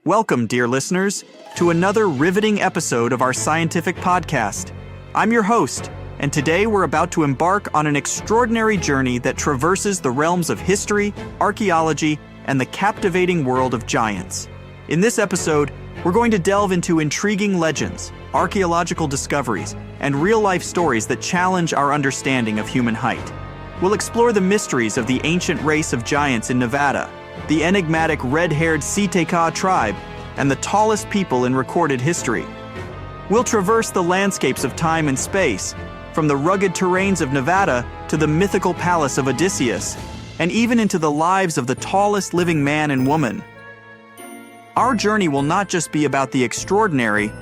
Welcome, dear listeners, to another riveting episode of our scientific podcast. I'm your host, and today we're about to embark on an extraordinary journey that traverses the realms of history, archaeology, and the captivating world of giants. In this episode, we're going to delve into intriguing legends, archaeological discoveries, and real-life stories that challenge our understanding of human height. We'll explore the mysteries of the ancient race of giants in Nevada, the enigmatic red-haired Seeteca tribe, and the tallest people in recorded history. We'll traverse the landscapes of time and space, from the rugged terrains of Nevada to the mythical palace of Odysseus, and even into the lives of the tallest living man and woman. Our journey will not just be about the extraordinary,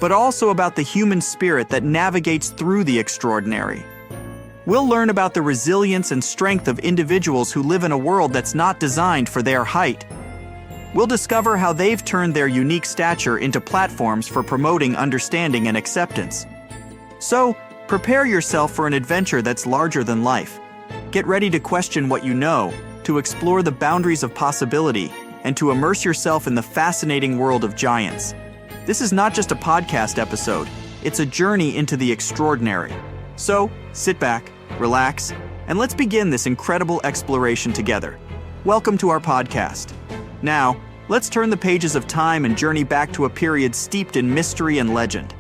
but also about the human spirit that navigates through the extraordinary. We'll learn about the resilience and strength of individuals who live in a world that's not designed for their height. We'll discover how they've turned their unique stature into platforms for promoting understanding and acceptance. So, prepare yourself for an adventure that's larger than life. Get ready to question what you know, to explore the boundaries of possibility, and to immerse yourself in the fascinating world of giants. This is not just a podcast episode, it's a journey into the extraordinary. So, sit back, relax, and let's begin this incredible exploration together. Welcome to our podcast. Now, let's turn the pages of time and journey back to a period steeped in mystery and legend.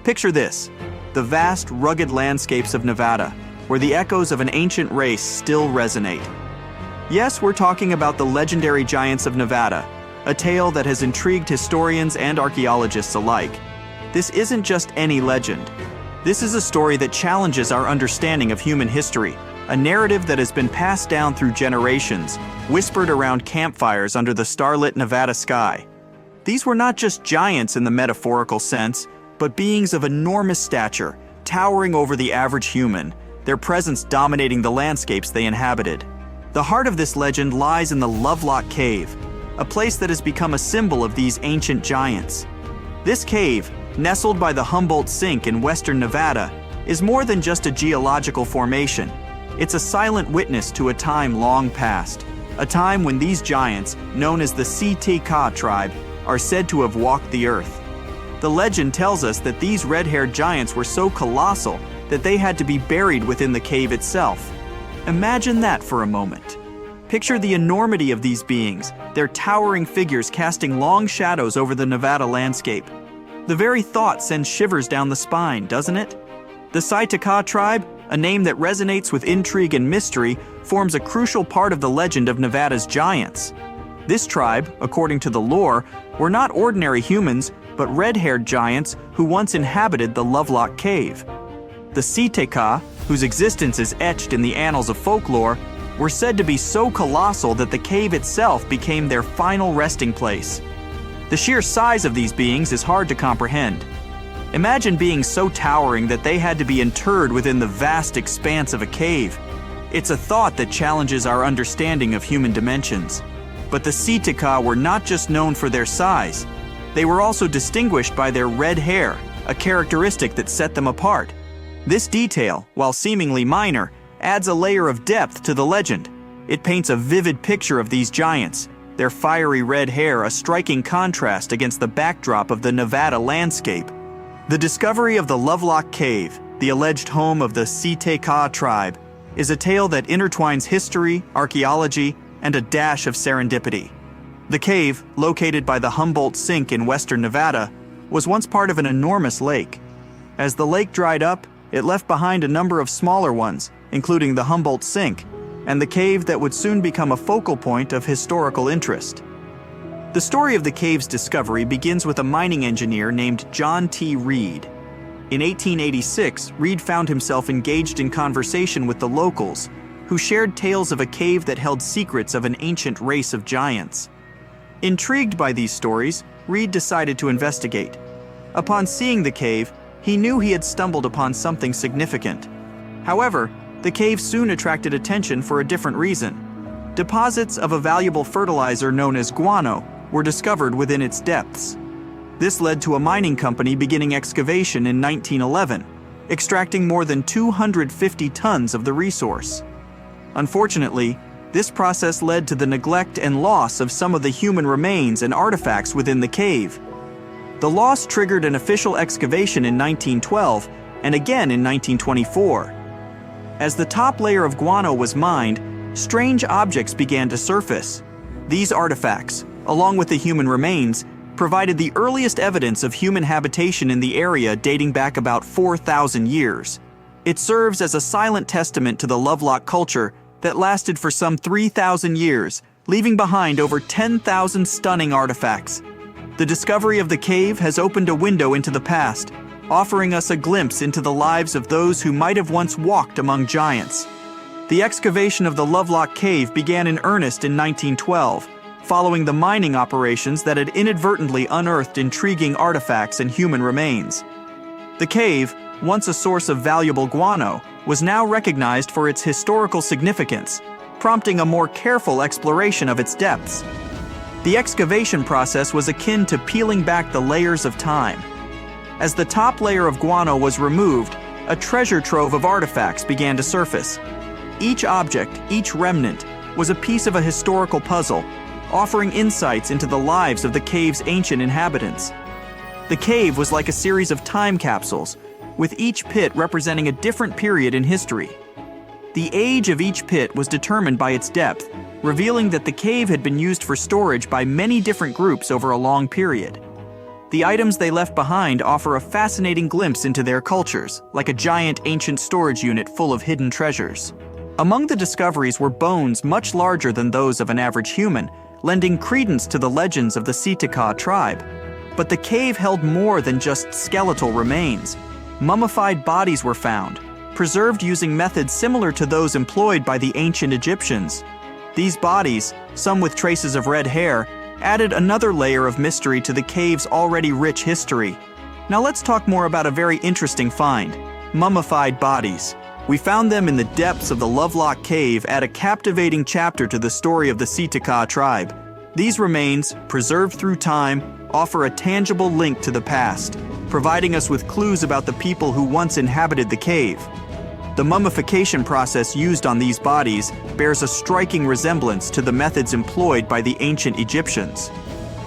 Picture this, the vast, rugged landscapes of Nevada, where the echoes of an ancient race still resonate. Yes, we're talking about the legendary giants of Nevada, a tale that has intrigued historians and archaeologists alike. This isn't just any legend. This is a story that challenges our understanding of human history, a narrative that has been passed down through generations, whispered around campfires under the starlit Nevada sky. These were not just giants in the metaphorical sense, but beings of enormous stature, towering over the average human, their presence dominating the landscapes they inhabited. The heart of this legend lies in the Lovelock Cave, a place that has become a symbol of these ancient giants. This cave, nestled by the Humboldt Sink in western Nevada, is more than just a geological formation. It's a silent witness to a time long past, a time when these giants, known as the Seeteca tribe, are said to have walked the earth. The legend tells us that these red-haired giants were so colossal that they had to be buried within the cave itself. Imagine that for a moment. Picture the enormity of these beings, their towering figures casting long shadows over the Nevada landscape. The very thought sends shivers down the spine, doesn't it? The Seeteca tribe, a name that resonates with intrigue and mystery, forms a crucial part of the legend of Nevada's giants. This tribe, according to the lore, were not ordinary humans, but red-haired giants who once inhabited the Lovelock Cave. The Seeteca, whose existence is etched in the annals of folklore, were said to be so colossal that the cave itself became their final resting place. The sheer size of these beings is hard to comprehend. Imagine being so towering that they had to be interred within the vast expanse of a cave. It's a thought that challenges our understanding of human dimensions. But the Seeteca were not just known for their size. They were also distinguished by their red hair, a characteristic that set them apart. This detail, while seemingly minor, adds a layer of depth to the legend. It paints a vivid picture of these giants, their fiery red hair a striking contrast against the backdrop of the Nevada landscape. The discovery of the Lovelock Cave, the alleged home of the Seeteca tribe, is a tale that intertwines history, archaeology, and a dash of serendipity. The cave, located by the Humboldt Sink in western Nevada, was once part of an enormous lake. As the lake dried up, it left behind a number of smaller ones, including the Humboldt Sink, and the cave that would soon become a focal point of historical interest. The story of the cave's discovery begins with a mining engineer named John T. Reed. In 1886, Reed found himself engaged in conversation with the locals, who shared tales of a cave that held secrets of an ancient race of giants. Intrigued by these stories, Reed decided to investigate. Upon seeing the cave, he knew he had stumbled upon something significant. However, the cave soon attracted attention for a different reason. Deposits of a valuable fertilizer known as guano were discovered within its depths. This led to a mining company beginning excavation in 1911, extracting more than 250 tons of the resource. Unfortunately, This process led to the neglect and loss of some of the human remains and artifacts within the cave. The loss triggered an official excavation in 1912 and again in 1924. As the top layer of guano was mined, strange objects began to surface. These artifacts, along with the human remains, provided the earliest evidence of human habitation in the area dating back about 4,000 years. It serves as a silent testament to the Lovelock culture that lasted for some 3,000 years, leaving behind over 10,000 stunning artifacts. The discovery of the cave has opened a window into the past, offering us a glimpse into the lives of those who might have once walked among giants. The excavation of the Lovelock Cave began in earnest in 1912, following the mining operations that had inadvertently unearthed intriguing artifacts and human remains. The cave, once a source of valuable guano, was now recognized for its historical significance, prompting a more careful exploration of its depths. The excavation process was akin to peeling back the layers of time. As the top layer of guano was removed, a treasure trove of artifacts began to surface. Each object, each remnant, was a piece of a historical puzzle, offering insights into the lives of the cave's ancient inhabitants. The cave was like a series of time capsules, with each pit representing a different period in history. The age of each pit was determined by its depth, revealing that the cave had been used for storage by many different groups over a long period. The items they left behind offer a fascinating glimpse into their cultures, like a giant ancient storage unit full of hidden treasures. Among the discoveries were bones much larger than those of an average human, lending credence to the legends of the Seetika tribe. But the cave held more than just skeletal remains. Mummified bodies were found, preserved using methods similar to those employed by the ancient Egyptians. These bodies, some with traces of red hair, added another layer of mystery to the cave's already rich history. Now let's talk more about a very interesting find: mummified bodies. We found them in the depths of the Lovelock Cave, add a captivating chapter to the story of the Seetika tribe. These remains, preserved through time, offer a tangible link to the past, providing us with clues about the people who once inhabited the cave. The mummification process used on these bodies bears a striking resemblance to the methods employed by the ancient Egyptians.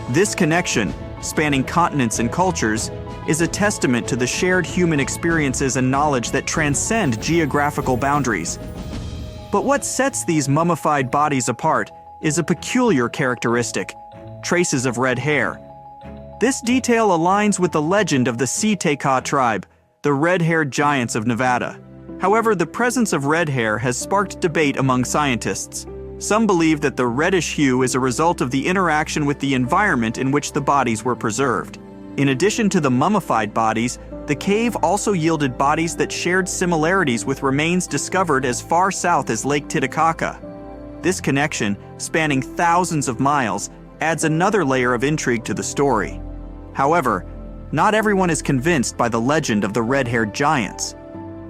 This connection, spanning continents and cultures, is a testament to the shared human experiences and knowledge that transcend geographical boundaries. But what sets these mummified bodies apart is a peculiar characteristic: traces of red hair. This detail aligns with the legend of the Seetika tribe, the red-haired giants of Nevada. However, the presence of red hair has sparked debate among scientists. Some believe that the reddish hue is a result of the interaction with the environment in which the bodies were preserved. In addition to the mummified bodies, the cave also yielded bodies that shared similarities with remains discovered as far south as Lake Titicaca. This connection, spanning thousands of miles, adds another layer of intrigue to the story. However, not everyone is convinced by the legend of the red-haired giants.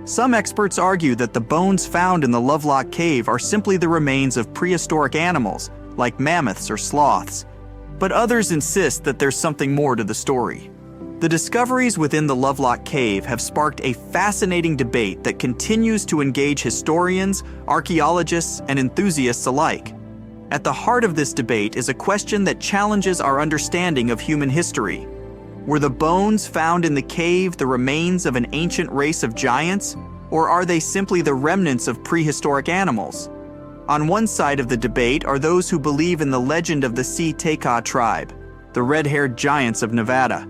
Some experts argue that the bones found in the Lovelock Cave are simply the remains of prehistoric animals, like mammoths or sloths. But others insist that there's something more to the story. The discoveries within the Lovelock Cave have sparked a fascinating debate that continues to engage historians, archaeologists, and enthusiasts alike. At the heart of this debate is a question that challenges our understanding of human history. Were the bones found in the cave the remains of an ancient race of giants, or are they simply the remnants of prehistoric animals? On one side of the debate are those who believe in the legend of the Seetika tribe, the red-haired giants of Nevada.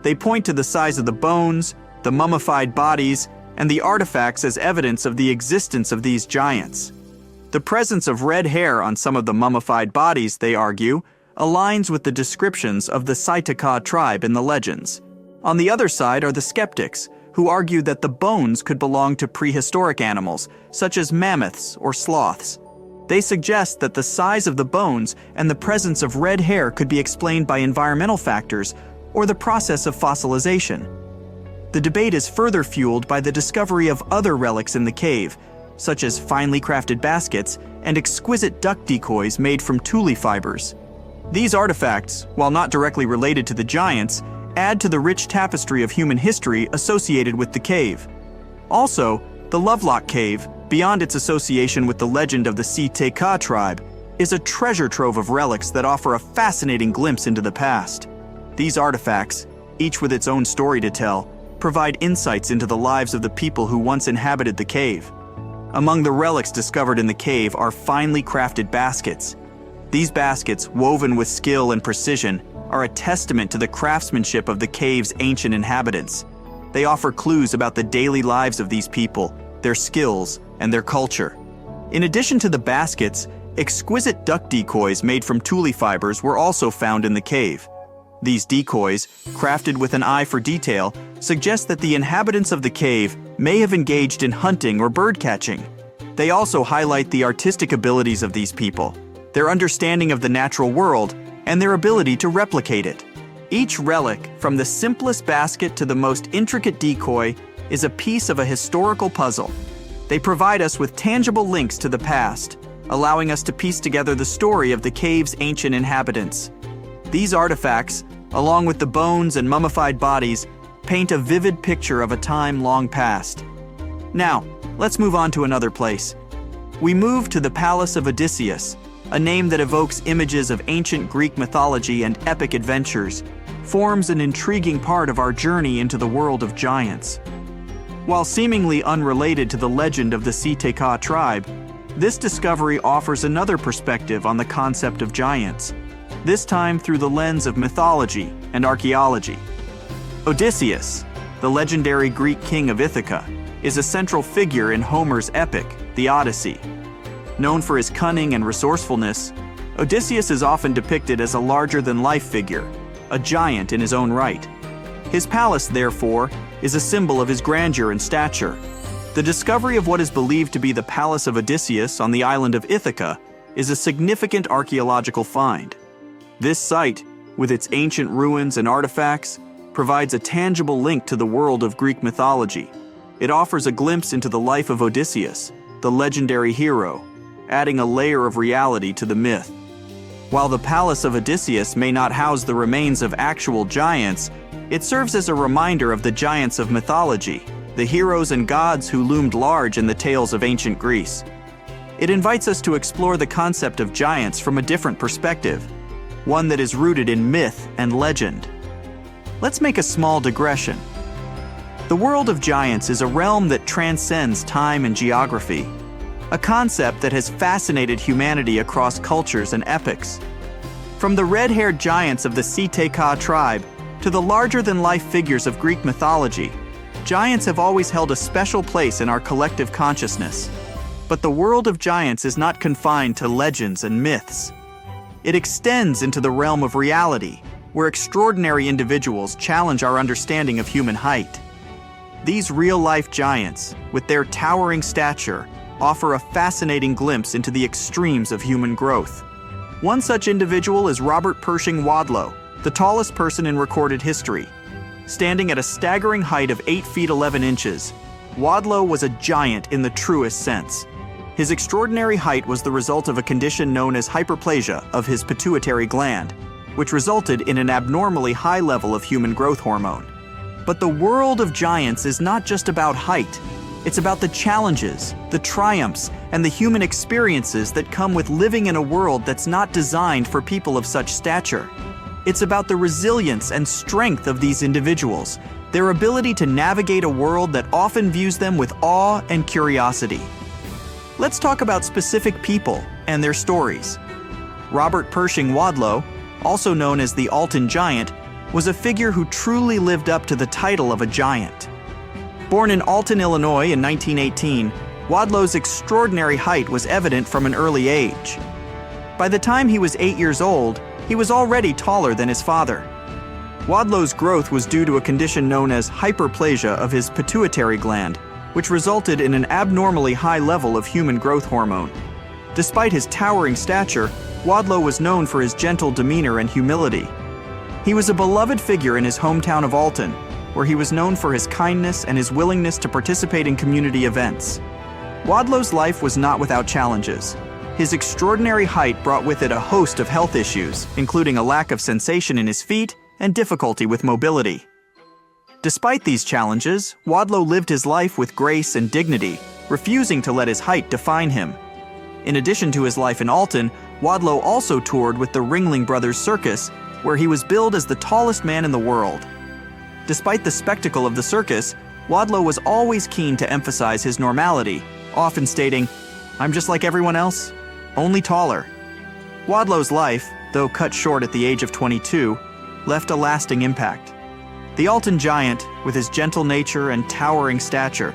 They point to the size of the bones, the mummified bodies, and the artifacts as evidence of the existence of these giants. The presence of red hair on some of the mummified bodies, they argue, aligns with the descriptions of the Seetika tribe in the legends. On the other side are the skeptics, who argue that the bones could belong to prehistoric animals, such as mammoths or sloths. They suggest that the size of the bones and the presence of red hair could be explained by environmental factors or the process of fossilization. The debate is further fueled by the discovery of other relics in the cave, such as finely crafted baskets and exquisite duck decoys made from tule fibers. These artifacts, while not directly related to the giants, add to the rich tapestry of human history associated with the cave. Also, the Lovelock Cave, Beyond its association with the legend of the Si-Te-Ka tribe is a treasure trove of relics that offer a fascinating glimpse into the past. These artifacts, each with its own story to tell, provide insights into the lives of the people who once inhabited the cave. Among the relics discovered in the cave are finely crafted baskets. These baskets, woven with skill and precision, are a testament to the craftsmanship of the cave's ancient inhabitants. They offer clues about the daily lives of these people, their skills, and their culture. In addition to the baskets, exquisite duck decoys made from tule fibers were also found in the cave. These decoys, crafted with an eye for detail, suggest that the inhabitants of the cave may have engaged in hunting or bird catching. They also highlight the artistic abilities of these people, their understanding of the natural world, and their ability to replicate it. Each relic, from the simplest basket to the most intricate decoy, is a piece of a historical puzzle. They provide us with tangible links to the past, allowing us to piece together the story of the cave's ancient inhabitants. These artifacts, along with the bones and mummified bodies, paint a vivid picture of a time long past. Now, let's move on to another place. We move to the Palace of Odysseus, a name that evokes images of ancient Greek mythology and epic adventures, forms an intriguing part of our journey into the world of giants. While seemingly unrelated to the legend of the Si-Te-Ka tribe, this discovery offers another perspective on the concept of giants, this time through the lens of mythology and archaeology. Odysseus, the legendary Greek king of Ithaca, is a central figure in Homer's epic, the Odyssey. Known for his cunning and resourcefulness, Odysseus is often depicted as a larger-than-life figure, a giant in his own right. His palace, therefore, is a symbol of his grandeur and stature. The discovery of what is believed to be the Palace of Odysseus on the island of Ithaca is a significant archaeological find. This site, with its ancient ruins and artifacts, provides a tangible link to the world of Greek mythology. It offers a glimpse into the life of Odysseus, the legendary hero, adding a layer of reality to the myth. While the Palace of Odysseus may not house the remains of actual giants, it serves as a reminder of the giants of mythology, the heroes and gods who loomed large in the tales of ancient Greece. It invites us to explore the concept of giants from a different perspective, one that is rooted in myth and legend. Let's make a small digression. The world of giants is a realm that transcends time and geography, a concept that has fascinated humanity across cultures and epochs. From the red-haired giants of the Si-Te-Ka tribe to the larger-than-life figures of Greek mythology, giants have always held a special place in our collective consciousness. But the world of giants is not confined to legends and myths. It extends into the realm of reality, where extraordinary individuals challenge our understanding of human height. These real-life giants, with their towering stature, offer a fascinating glimpse into the extremes of human growth. One such individual is Robert Pershing Wadlow, the tallest person in recorded history. Standing at a staggering height of 8 feet 11 inches, Wadlow was a giant in the truest sense. His extraordinary height was the result of a condition known as hyperplasia of his pituitary gland, which resulted in an abnormally high level of human growth hormone. But the world of giants is not just about height. It's about the challenges, the triumphs, and the human experiences that come with living in a world that's not designed for people of such stature. It's about the resilience and strength of these individuals, their ability to navigate a world that often views them with awe and curiosity. Let's talk about specific people and their stories. Robert Pershing Wadlow, also known as the Alton Giant, was a figure who truly lived up to the title of a giant. Born in Alton, Illinois in 1918, Wadlow's extraordinary height was evident from an early age. By the time he was 8 years old, he was already taller than his father. Wadlow's growth was due to a condition known as hyperplasia of his pituitary gland, which resulted in an abnormally high level of human growth hormone. Despite his towering stature, Wadlow was known for his gentle demeanor and humility. He was a beloved figure in his hometown of Alton, where he was known for his kindness and his willingness to participate in community events. Wadlow's life was not without challenges. His extraordinary height brought with it a host of health issues, including a lack of sensation in his feet and difficulty with mobility. Despite these challenges, Wadlow lived his life with grace and dignity, refusing to let his height define him. In addition to his life in Alton, Wadlow also toured with the Ringling Brothers Circus, where he was billed as the tallest man in the world. Despite the spectacle of the circus, Wadlow was always keen to emphasize his normality, often stating, "I'm just like everyone else, only taller." Wadlow's life, though cut short at the age of 22, left a lasting impact. The Alton giant, with his gentle nature and towering stature,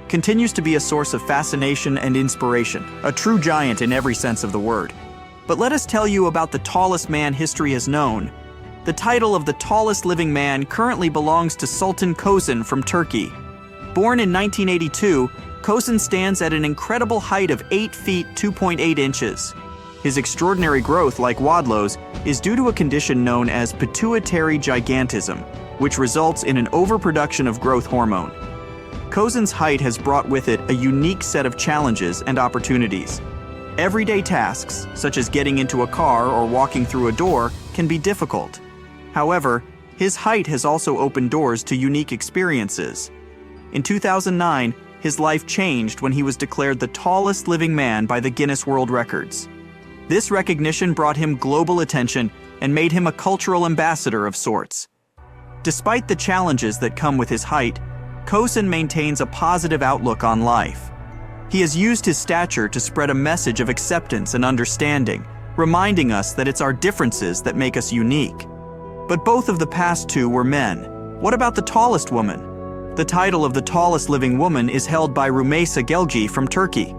continues to be a source of fascination and inspiration, a true giant in every sense of the word. But let us tell you about the tallest man history has known. The title of the tallest living man currently belongs to Sultan Kösen from Turkey. Born in 1982, Kösen stands at an incredible height of 8 feet 2.8 inches. His extraordinary growth, like Wadlow's, is due to a condition known as pituitary gigantism, which results in an overproduction of growth hormone. Kösen's height has brought with it a unique set of challenges and opportunities. Everyday tasks, such as getting into a car or walking through a door, can be difficult. However, his height has also opened doors to unique experiences. In 2009, his life changed when he was declared the tallest living man by the Guinness World Records. This recognition brought him global attention and made him a cultural ambassador of sorts. Despite the challenges that come with his height, Kösen maintains a positive outlook on life. He has used his stature to spread a message of acceptance and understanding, reminding us that it's our differences that make us unique. But both of the past two were men. What about the tallest woman? The title of the tallest living woman is held by Rümeysa Gelgi from Turkey.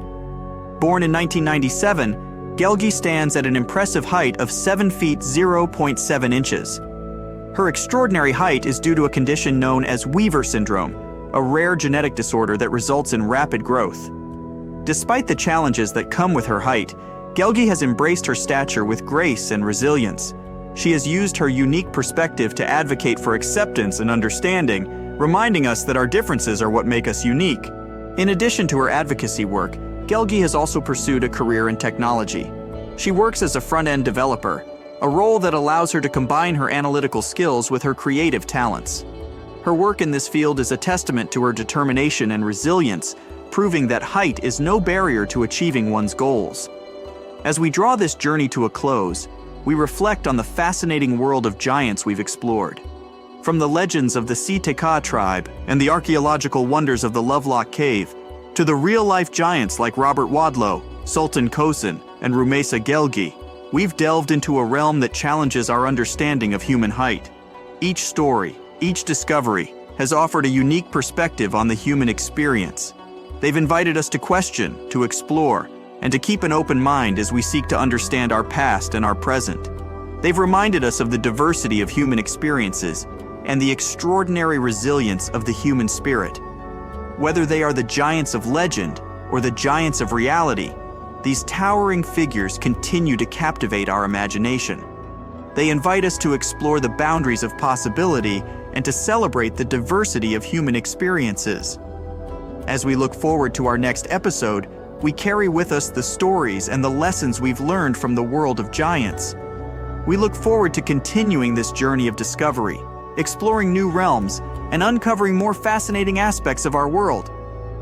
Born in 1997, Gelgi stands at an impressive height of 7 feet 0.7 inches. Her extraordinary height is due to a condition known as Weaver syndrome, a rare genetic disorder that results in rapid growth. Despite the challenges that come with her height, Gelgi has embraced her stature with grace and resilience. She has used her unique perspective to advocate for acceptance and understanding, reminding us that our differences are what make us unique. In addition to her advocacy work, Gelgi has also pursued a career in technology. She works as a front-end developer, a role that allows her to combine her analytical skills with her creative talents. Her work in this field is a testament to her determination and resilience, proving that height is no barrier to achieving one's goals. As we draw this journey to a close, we reflect on the fascinating world of giants we've explored. From the legends of the Si-Te-Ka tribe and the archaeological wonders of the Lovelock Cave, to the real-life giants like Robert Wadlow, Sultan Kösen, and Rümeysa Gelgi, we've delved into a realm that challenges our understanding of human height. Each story, each discovery, has offered a unique perspective on the human experience. They've invited us to question, to explore, and to keep an open mind as we seek to understand our past and our present. They've reminded us of the diversity of human experiences and the extraordinary resilience of the human spirit. Whether they are the giants of legend or the giants of reality, these towering figures continue to captivate our imagination. They invite us to explore the boundaries of possibility and to celebrate the diversity of human experiences. As we look forward to our next episode, we carry with us the stories and the lessons we've learned from the world of giants. We look forward to continuing this journey of discovery, exploring new realms, and uncovering more fascinating aspects of our world.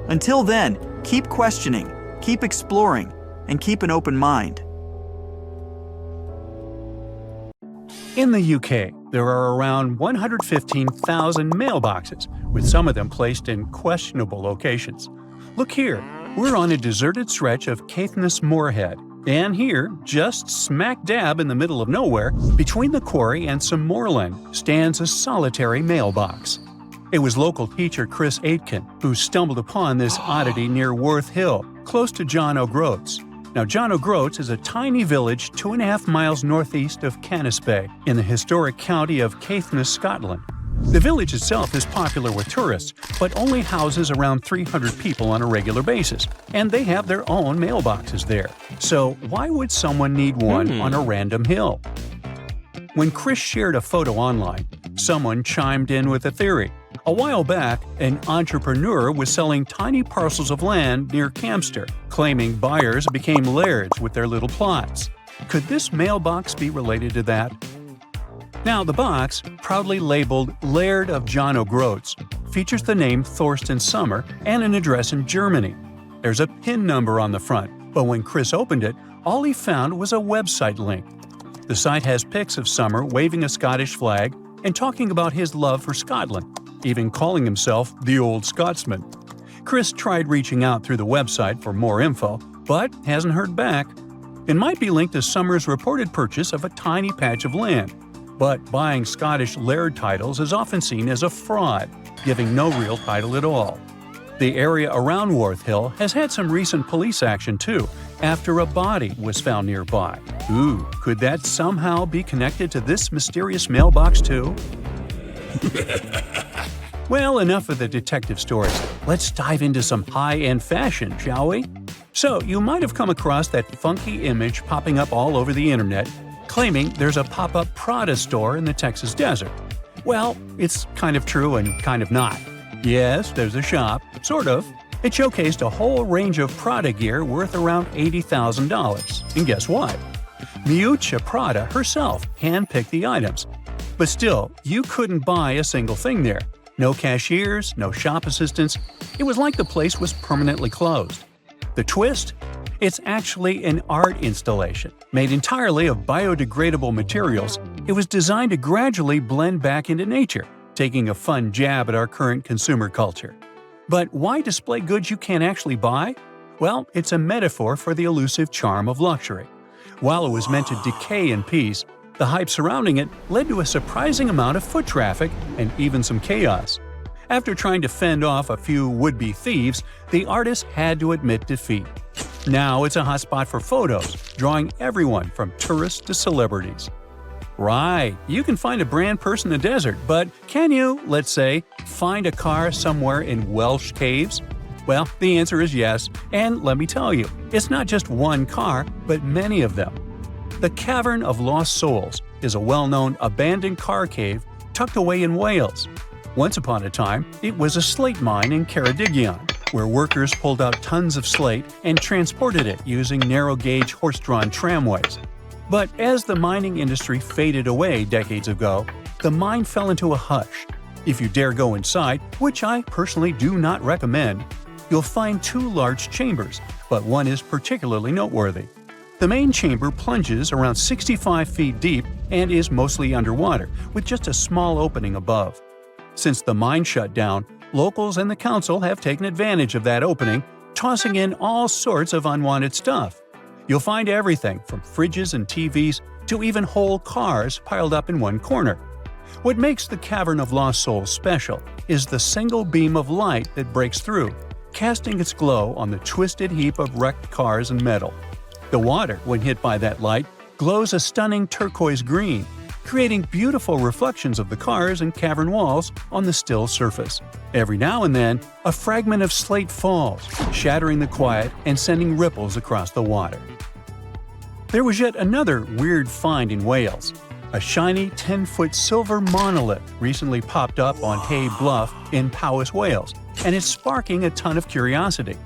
Until then, keep questioning, keep exploring, and keep an open mind. In the UK, there are around 115,000 mailboxes, with some of them placed in questionable locations. Look here, we're on a deserted stretch of Caithness Moorhead, and here, just smack dab in the middle of nowhere, between the quarry and some moorland, stands a solitary mailbox. It was local teacher Chris Aitken who stumbled upon this oddity near Worth Hill, close to John O'Groats. Now, John O'Groats is a tiny village 2.5 miles northeast of Canisbay, in the historic county of Caithness, Scotland. The village itself is popular with tourists, but only houses around 300 people on a regular basis, and they have their own mailboxes there. So why would someone need one on a random hill? When Chris shared a photo online, someone chimed in with a theory. A while back, an entrepreneur was selling tiny parcels of land near Campster, claiming buyers became lairds with their little plots. Could this mailbox be related to that? Now, the box, proudly labeled Laird of John O'Groats, features the name Thorsten Sommer and an address in Germany. There's a PIN number on the front, but when Chris opened it, all he found was a website link. The site has pics of Sommer waving a Scottish flag and talking about his love for Scotland, even calling himself the Old Scotsman. Chris tried reaching out through the website for more info, but hasn't heard back. It might be linked to Sommer's reported purchase of a tiny patch of land, but buying Scottish laird titles is often seen as a fraud, giving no real title at all. The area around Worth Hill has had some recent police action too, after a body was found nearby. Ooh, could that somehow be connected to this mysterious mailbox too? Well, enough of the detective stories. Let's dive into some high-end fashion, shall we? So, you might have come across that funky image popping up all over the internet, claiming there's a pop-up Prada store in the Texas desert. Well, it's kind of true and kind of not. Yes, there's a shop, sort of. It showcased a whole range of Prada gear worth around $80,000. And guess what? Miuccia Prada herself hand-picked the items. But still, you couldn't buy a single thing there. No cashiers, no shop assistants. It was like the place was permanently closed. The twist? It's actually an art installation. Made entirely of biodegradable materials, it was designed to gradually blend back into nature, taking a fun jab at our current consumer culture. But why display goods you can't actually buy? Well, it's a metaphor for the elusive charm of luxury. While it was meant to decay in peace, the hype surrounding it led to a surprising amount of foot traffic and even some chaos. After trying to fend off a few would-be thieves, the artist had to admit defeat. Now it's a hotspot for photos, drawing everyone from tourists to celebrities. Right, you can find a brand purse in the desert, but can you, let's say, find a car somewhere in Welsh caves? Well, the answer is yes, and let me tell you, it's not just one car, but many of them. The Cavern of Lost Souls is a well-known abandoned car cave tucked away in Wales. Once upon a time, it was a slate mine in Ceredigion, where workers pulled out tons of slate and transported it using narrow-gauge horse-drawn tramways. But as the mining industry faded away decades ago, the mine fell into a hush. If you dare go inside, which I personally do not recommend, you'll find two large chambers, but one is particularly noteworthy. The main chamber plunges around 65 feet deep and is mostly underwater, with just a small opening above. Since the mine shut down, locals and the council have taken advantage of that opening, tossing in all sorts of unwanted stuff. You'll find everything from fridges and TVs to even whole cars piled up in one corner. What makes the Cavern of Lost Souls special is the single beam of light that breaks through, casting its glow on the twisted heap of wrecked cars and metal. The water, when hit by that light, glows a stunning turquoise green, creating beautiful reflections of the cars and cavern walls on the still surface. Every now and then, a fragment of slate falls, shattering the quiet and sending ripples across the water. There was yet another weird find in Wales. A shiny 10-foot silver monolith recently popped up on Hay Bluff in Powys, Wales, and it's sparking a ton of curiosity.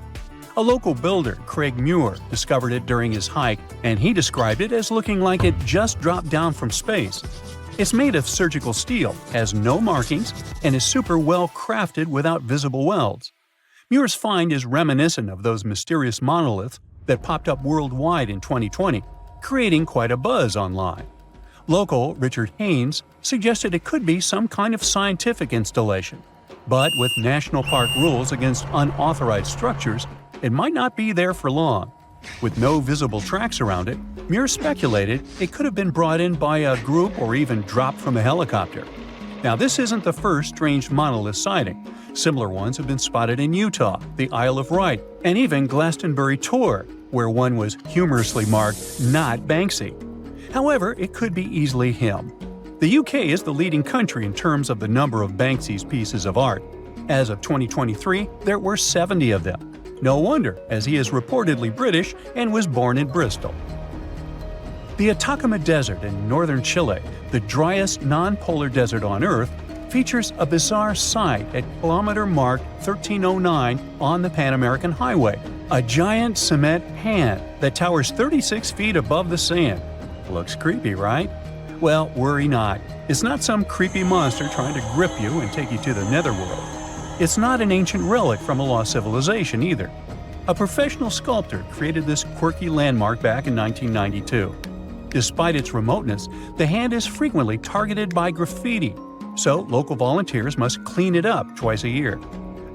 A local builder, Craig Muir, discovered it during his hike, and he described it as looking like it just dropped down from space. It's made of surgical steel, has no markings, and is super well crafted without visible welds. Muir's find is reminiscent of those mysterious monoliths that popped up worldwide in 2020, creating quite a buzz online. Local Richard Haynes suggested it could be some kind of scientific installation, but with national park rules against unauthorized structures, it might not be there for long. With no visible tracks around it, Muir speculated it could have been brought in by a group or even dropped from a helicopter. Now, this isn't the first strange monolith sighting. Similar ones have been spotted in Utah, the Isle of Wight, and even Glastonbury Tor, where one was humorously marked, "Not Banksy." However, it could be easily him. The UK is the leading country in terms of the number of Banksy's pieces of art. As of 2023, there were 70 of them. No wonder, as he is reportedly British and was born in Bristol. The Atacama Desert in northern Chile, the driest non-polar desert on Earth, features a bizarre sight at kilometer mark 1309 on the Pan American Highway, a giant cement hand that towers 36 feet above the sand. Looks creepy, right? Well, worry not. It's not some creepy monster trying to grip you and take you to the netherworld. It's not an ancient relic from a lost civilization either. A professional sculptor created this quirky landmark back in 1992. Despite its remoteness, the hand is frequently targeted by graffiti, so local volunteers must clean it up twice a year.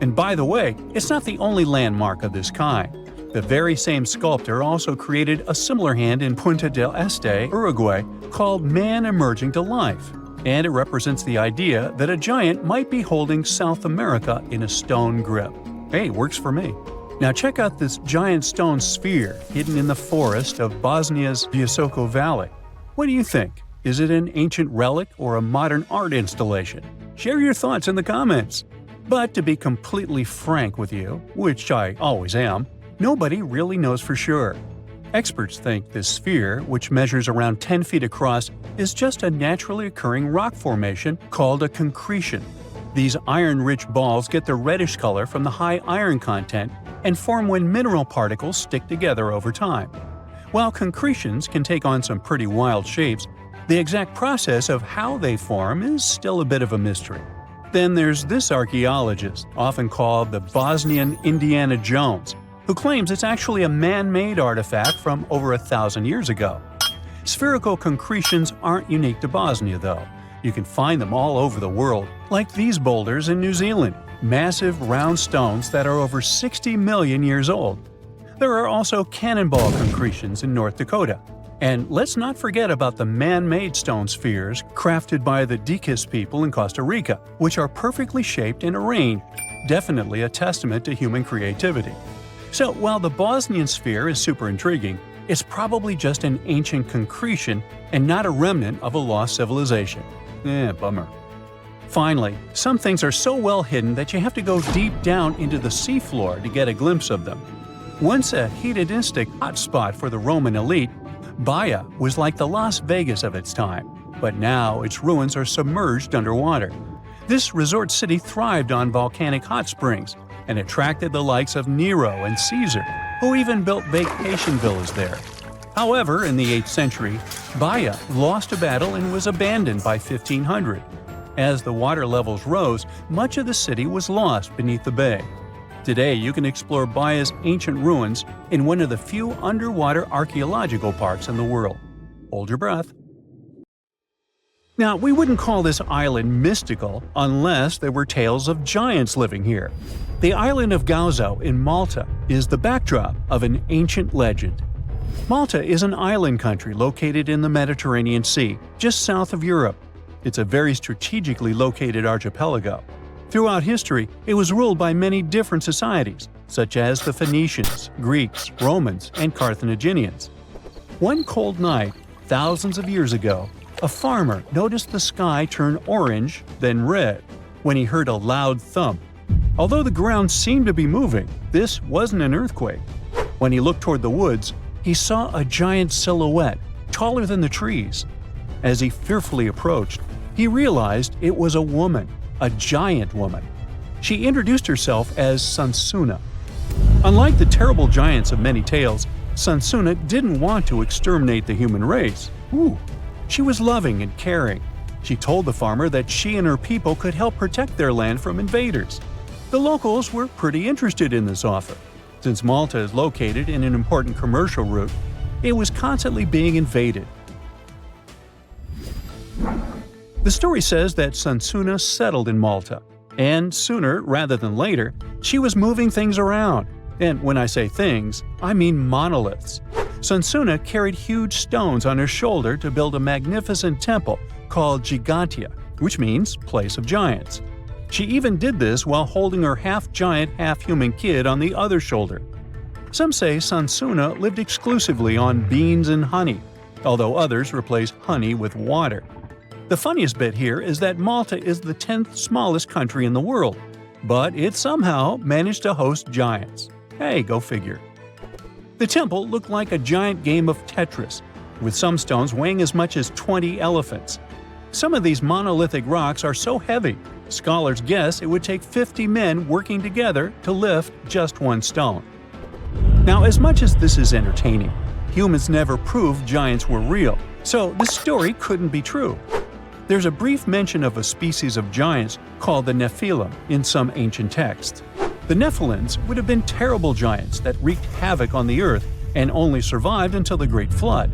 And by the way, it's not the only landmark of this kind. The very same sculptor also created a similar hand in Punta del Este, Uruguay, called Man Emerging to Life, and it represents the idea that a giant might be holding South America in a stone grip. Hey, works for me. Now check out this giant stone sphere hidden in the forest of Bosnia's Visoko Valley. What do you think? Is it an ancient relic or a modern art installation? Share your thoughts in the comments. But to be completely frank with you, which I always am, nobody really knows for sure. Experts think this sphere, which measures around 10 feet across, is just a naturally occurring rock formation called a concretion. These iron-rich balls get their reddish color from the high iron content and form when mineral particles stick together over time. While concretions can take on some pretty wild shapes, the exact process of how they form is still a bit of a mystery. Then there's this archaeologist, often called the Bosnian Indiana Jones, who claims it's actually a man-made artifact from over 1,000 years ago. Spherical concretions aren't unique to Bosnia, though. You can find them all over the world, like these boulders in New Zealand, massive round stones that are over 60 million years old. There are also cannonball concretions in North Dakota. And let's not forget about the man-made stone spheres crafted by the Diquis people in Costa Rica, which are perfectly shaped and arranged, definitely a testament to human creativity. So while the Bosnian sphere is super intriguing, it's probably just an ancient concretion and not a remnant of a lost civilization. Bummer. Finally, some things are so well hidden that you have to go deep down into the seafloor to get a glimpse of them. Once a hedonistic hotspot for the Roman elite, Baia was like the Las Vegas of its time, but now its ruins are submerged underwater. This resort city thrived on volcanic hot springs and attracted the likes of Nero and Caesar, who even built vacation villas there. However, in the 8th century, Baia lost a battle and was abandoned by 1500. As the water levels rose, much of the city was lost beneath the bay. Today, you can explore Baia's ancient ruins in one of the few underwater archaeological parks in the world. Hold your breath. Now, we wouldn't call this island mystical unless there were tales of giants living here. The island of Gozo in Malta is the backdrop of an ancient legend. Malta is an island country located in the Mediterranean Sea, just south of Europe. It's a very strategically located archipelago. Throughout history, it was ruled by many different societies, such as the Phoenicians, Greeks, Romans, and Carthaginians. One cold night, thousands of years ago, a farmer noticed the sky turn orange, then red, when he heard a loud thump. Although the ground seemed to be moving, this wasn't an earthquake. When he looked toward the woods, he saw a giant silhouette, taller than the trees. As he fearfully approached, he realized it was a woman, a giant woman. She introduced herself as Sansuna. Unlike the terrible giants of many tales, Sansuna didn't want to exterminate the human race. She was loving and caring. She told the farmer that she and her people could help protect their land from invaders. The locals were pretty interested in this offer. Since Malta is located in an important commercial route, it was constantly being invaded. The story says that Sansuna settled in Malta, and sooner rather than later, she was moving things around. And when I say things, I mean monoliths. Sansuna carried huge stones on her shoulder to build a magnificent temple called Gigantia, which means place of giants. She even did this while holding her half-giant, half-human kid on the other shoulder. Some say Sansuna lived exclusively on beans and honey, although others replaced honey with water. The funniest bit here is that Malta is the 10th smallest country in the world, but it somehow managed to host giants. Hey, go figure. The temple looked like a giant game of Tetris, with some stones weighing as much as 20 elephants. Some of these monolithic rocks are so heavy, scholars guess it would take 50 men working together to lift just one stone. Now, as much as this is entertaining, humans never proved giants were real, So this story couldn't be true. There's a brief mention of a species of giants called the Nephilim in some ancient texts. The Nephilims would have been terrible giants that wreaked havoc on the earth and only survived until the Great Flood.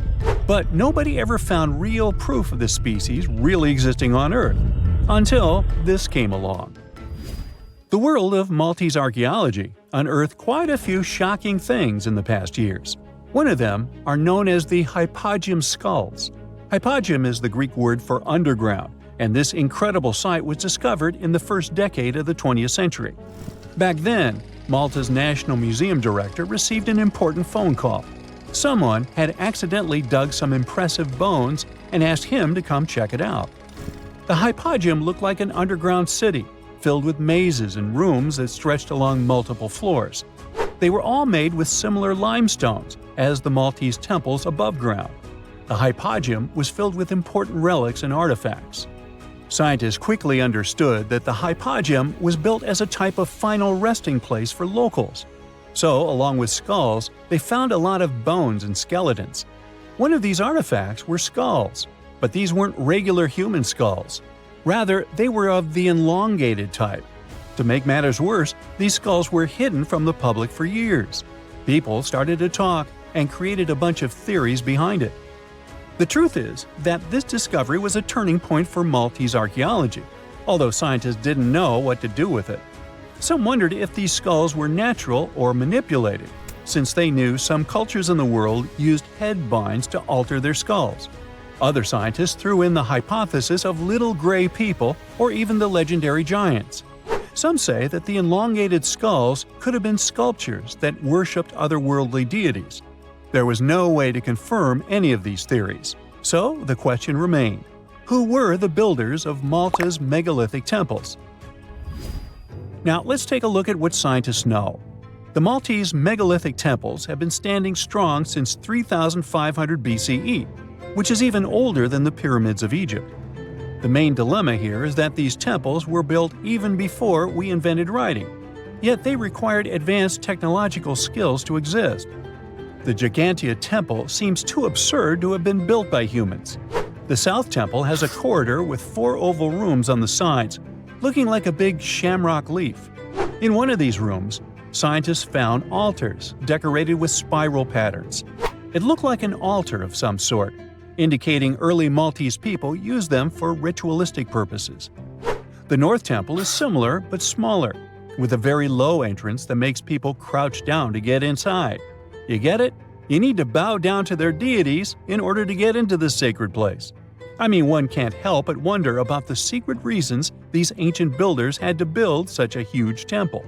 But nobody ever found real proof of this species really existing on Earth, until this came along. The world of Maltese archaeology unearthed quite a few shocking things in the past years. One of them are known as the hypogeum skulls. Hypogeum is the Greek word for underground, and this incredible site was discovered in the first decade of the 20th century. Back then, Malta's National Museum director received an important phone call. Someone had accidentally dug some impressive bones and asked him to come check it out. The hypogeum looked like an underground city, filled with mazes and rooms that stretched along multiple floors. They were all made with similar limestones as the Maltese temples above ground. The hypogeum was filled with important relics and artifacts. Scientists quickly understood that the hypogeum was built as a type of final resting place for locals. So, along with skulls, they found a lot of bones and skeletons. One of these artifacts were skulls, but these weren't regular human skulls. Rather, they were of the elongated type. To make matters worse, these skulls were hidden from the public for years. People started to talk and created a bunch of theories behind it. The truth is that this discovery was a turning point for Maltese archaeology, although scientists didn't know what to do with it. Some wondered if these skulls were natural or manipulated, since they knew some cultures in the world used head binds to alter their skulls. Other scientists threw in the hypothesis of little gray people or even the legendary giants. Some say that the elongated skulls could have been sculptures that worshipped otherworldly deities. There was no way to confirm any of these theories. So the question remained: who were the builders of Malta's megalithic temples? Now let's take a look at what scientists know. The Maltese megalithic temples have been standing strong since 3500 BCE, which is even older than the pyramids of Egypt. The main dilemma here is that these temples were built even before we invented writing, yet they required advanced technological skills to exist. The Gigantea Temple seems too absurd to have been built by humans. The South Temple has a corridor with 4 oval rooms on the sides, looking like a big shamrock leaf. In one of these rooms, scientists found altars decorated with spiral patterns. It looked like an altar of some sort, indicating early Maltese people used them for ritualistic purposes. The North Temple is similar but smaller, with a very low entrance that makes people crouch down to get inside. You get it? You need to bow down to their deities in order to get into this sacred place. I mean, one can't help but wonder about the secret reasons these ancient builders had to build such a huge temple.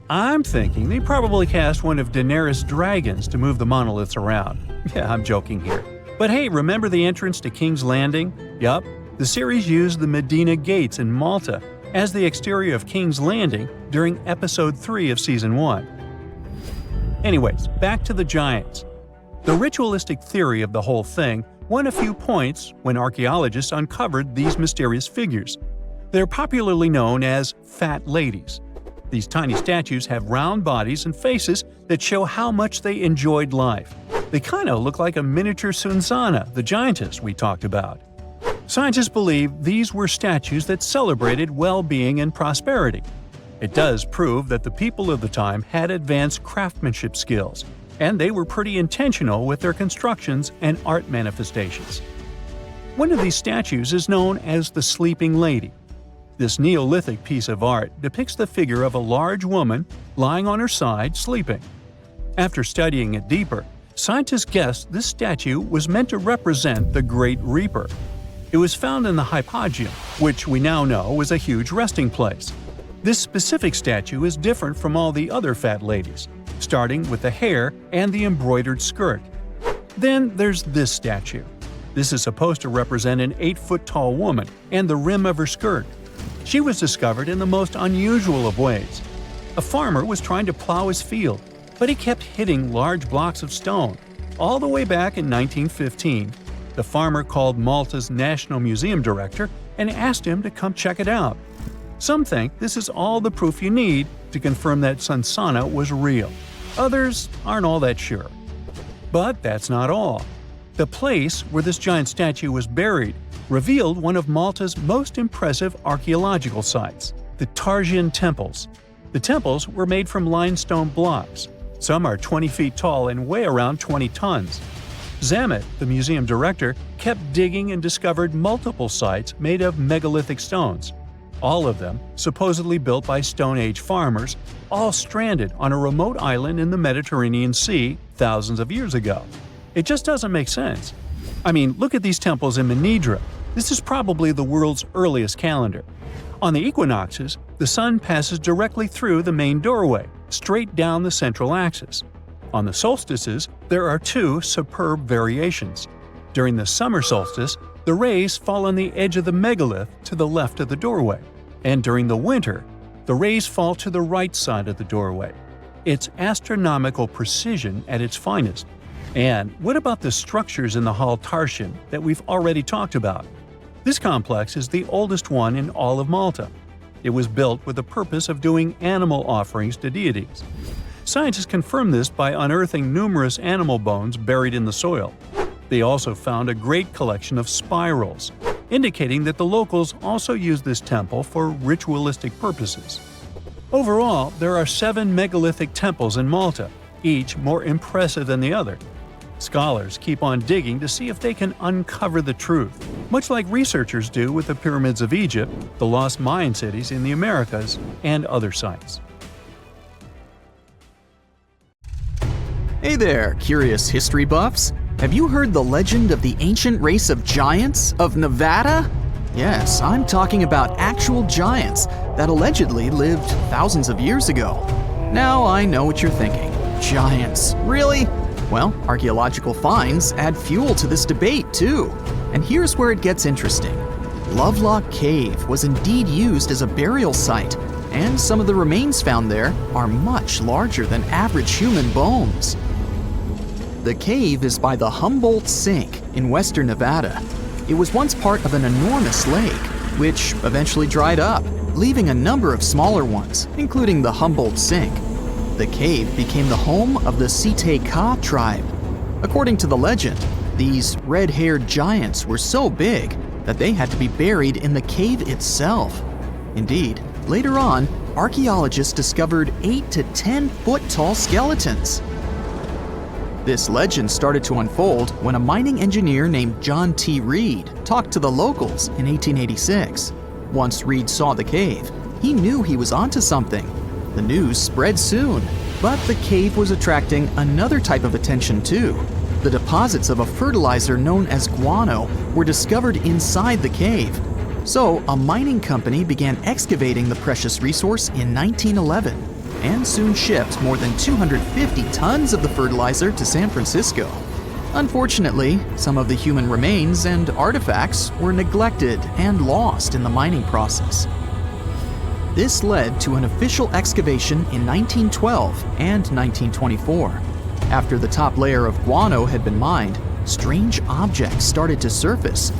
I'm thinking they probably cast one of Daenerys' dragons to move the monoliths around. Yeah, I'm joking here. But hey, remember the entrance to King's Landing? Yup, the series used the Medina Gates in Malta as the exterior of King's Landing during Episode 3 of Season 1. Anyways, back to the giants. The ritualistic theory of the whole thing won a few points when archaeologists uncovered these mysterious figures. They're popularly known as fat ladies. These tiny statues have round bodies and faces that show how much they enjoyed life. They kinda look like a miniature Sunsana, the giantess we talked about. Scientists believe these were statues that celebrated well-being and prosperity. It does prove that the people of the time had advanced craftsmanship skills, and they were pretty intentional with their constructions and art manifestations. One of these statues is known as the Sleeping Lady. This Neolithic piece of art depicts the figure of a large woman lying on her side sleeping. After studying it deeper, scientists guessed this statue was meant to represent the Great Reaper. It was found in the hypogeum, which we now know was a huge resting place. This specific statue is different from all the other fat ladies, starting with the hair and the embroidered skirt. Then there's this statue. This is supposed to represent an 8-foot-tall woman and the rim of her skirt. She was discovered in the most unusual of ways. A farmer was trying to plow his field, but he kept hitting large blocks of stone. All the way back in 1915, the farmer called Malta's National Museum director and asked him to come check it out. Some think this is all the proof you need to confirm that Sunsana was real. Others aren't all that sure. But that's not all. The place where this giant statue was buried revealed one of Malta's most impressive archaeological sites, the Tarsian temples. The temples were made from limestone blocks. Some are 20 feet tall and weigh around 20 tons. Zamet, the museum director, kept digging and discovered multiple sites made of megalithic stones. All of them supposedly built by Stone Age farmers, all stranded on a remote island in the Mediterranean Sea thousands of years ago. It just doesn't make sense. I mean, look at these temples in Manidra. This is probably the world's earliest calendar. On the equinoxes, the sun passes directly through the main doorway, straight down the central axis. On the solstices, there are two superb variations. During the summer solstice, the rays fall on the edge of the megalith to the left of the doorway, and during the winter, the rays fall to the right side of the doorway. It's astronomical precision at its finest. And what about the structures in the Hall Tarsian that we've already talked about? This complex is the oldest one in all of Malta. It was built with the purpose of doing animal offerings to deities. Scientists confirmed this by unearthing numerous animal bones buried in the soil. They also found a great collection of spirals, indicating that the locals also used this temple for ritualistic purposes. Overall, there are 7 megalithic temples in Malta, each more impressive than the other. Scholars keep on digging to see if they can uncover the truth, much like researchers do with the pyramids of Egypt, the lost Mayan cities in the Americas, and other sites. Hey there, curious history buffs! Have you heard the legend of the ancient race of giants of Nevada? Yes, I'm talking about actual giants that allegedly lived thousands of years ago. Now I know what you're thinking. Giants, really? Well, archaeological finds add fuel to this debate too. And here's where it gets interesting. Lovelock Cave was indeed used as a burial site, and some of the remains found there are much larger than average human bones. The cave is by the Humboldt Sink in western Nevada. It was once part of an enormous lake, which eventually dried up, leaving a number of smaller ones, including the Humboldt Sink. The cave became the home of the Site-Ka tribe. According to the legend, these red-haired giants were so big that they had to be buried in the cave itself. Indeed, later on, archaeologists discovered 8 to 10 foot tall skeletons. This legend started to unfold when a mining engineer named John T. Reed talked to the locals in 1886. Once Reed saw the cave, he knew he was onto something. The news spread soon, but the cave was attracting another type of attention too. The deposits of a fertilizer known as guano were discovered inside the cave. So a mining company began excavating the precious resource in 1911 and soon shipped more than 250 tons of the fertilizer to San Francisco. Unfortunately, some of the human remains and artifacts were neglected and lost in the mining process. This led to an official excavation in 1912 and 1924. After the top layer of guano had been mined, strange objects started to surface.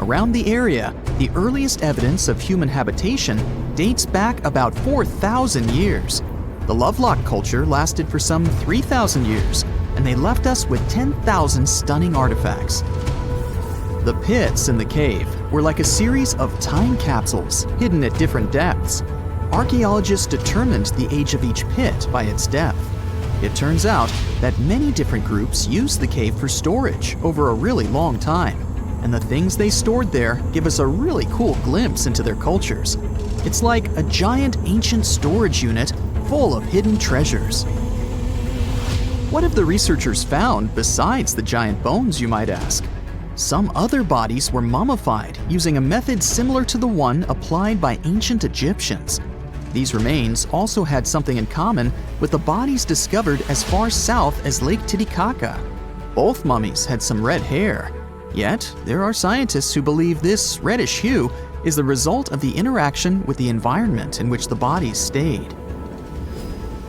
Around the area, the earliest evidence of human habitation dates back about 4,000 years. The Lovelock culture lasted for some 3,000 years, and they left us with 10,000 stunning artifacts. The pits in the cave were like a series of time capsules hidden at different depths. Archaeologists determined the age of each pit by its depth. It turns out that many different groups used the cave for storage over a really long time, and the things they stored there give us a really cool glimpse into their cultures. It's like a giant ancient storage unit full of hidden treasures. What have the researchers found besides the giant bones, you might ask? Some other bodies were mummified using a method similar to the one applied by ancient Egyptians. These remains also had something in common with the bodies discovered as far south as Lake Titicaca. Both mummies had some red hair. Yet, there are scientists who believe this reddish hue is the result of the interaction with the environment in which the bodies stayed.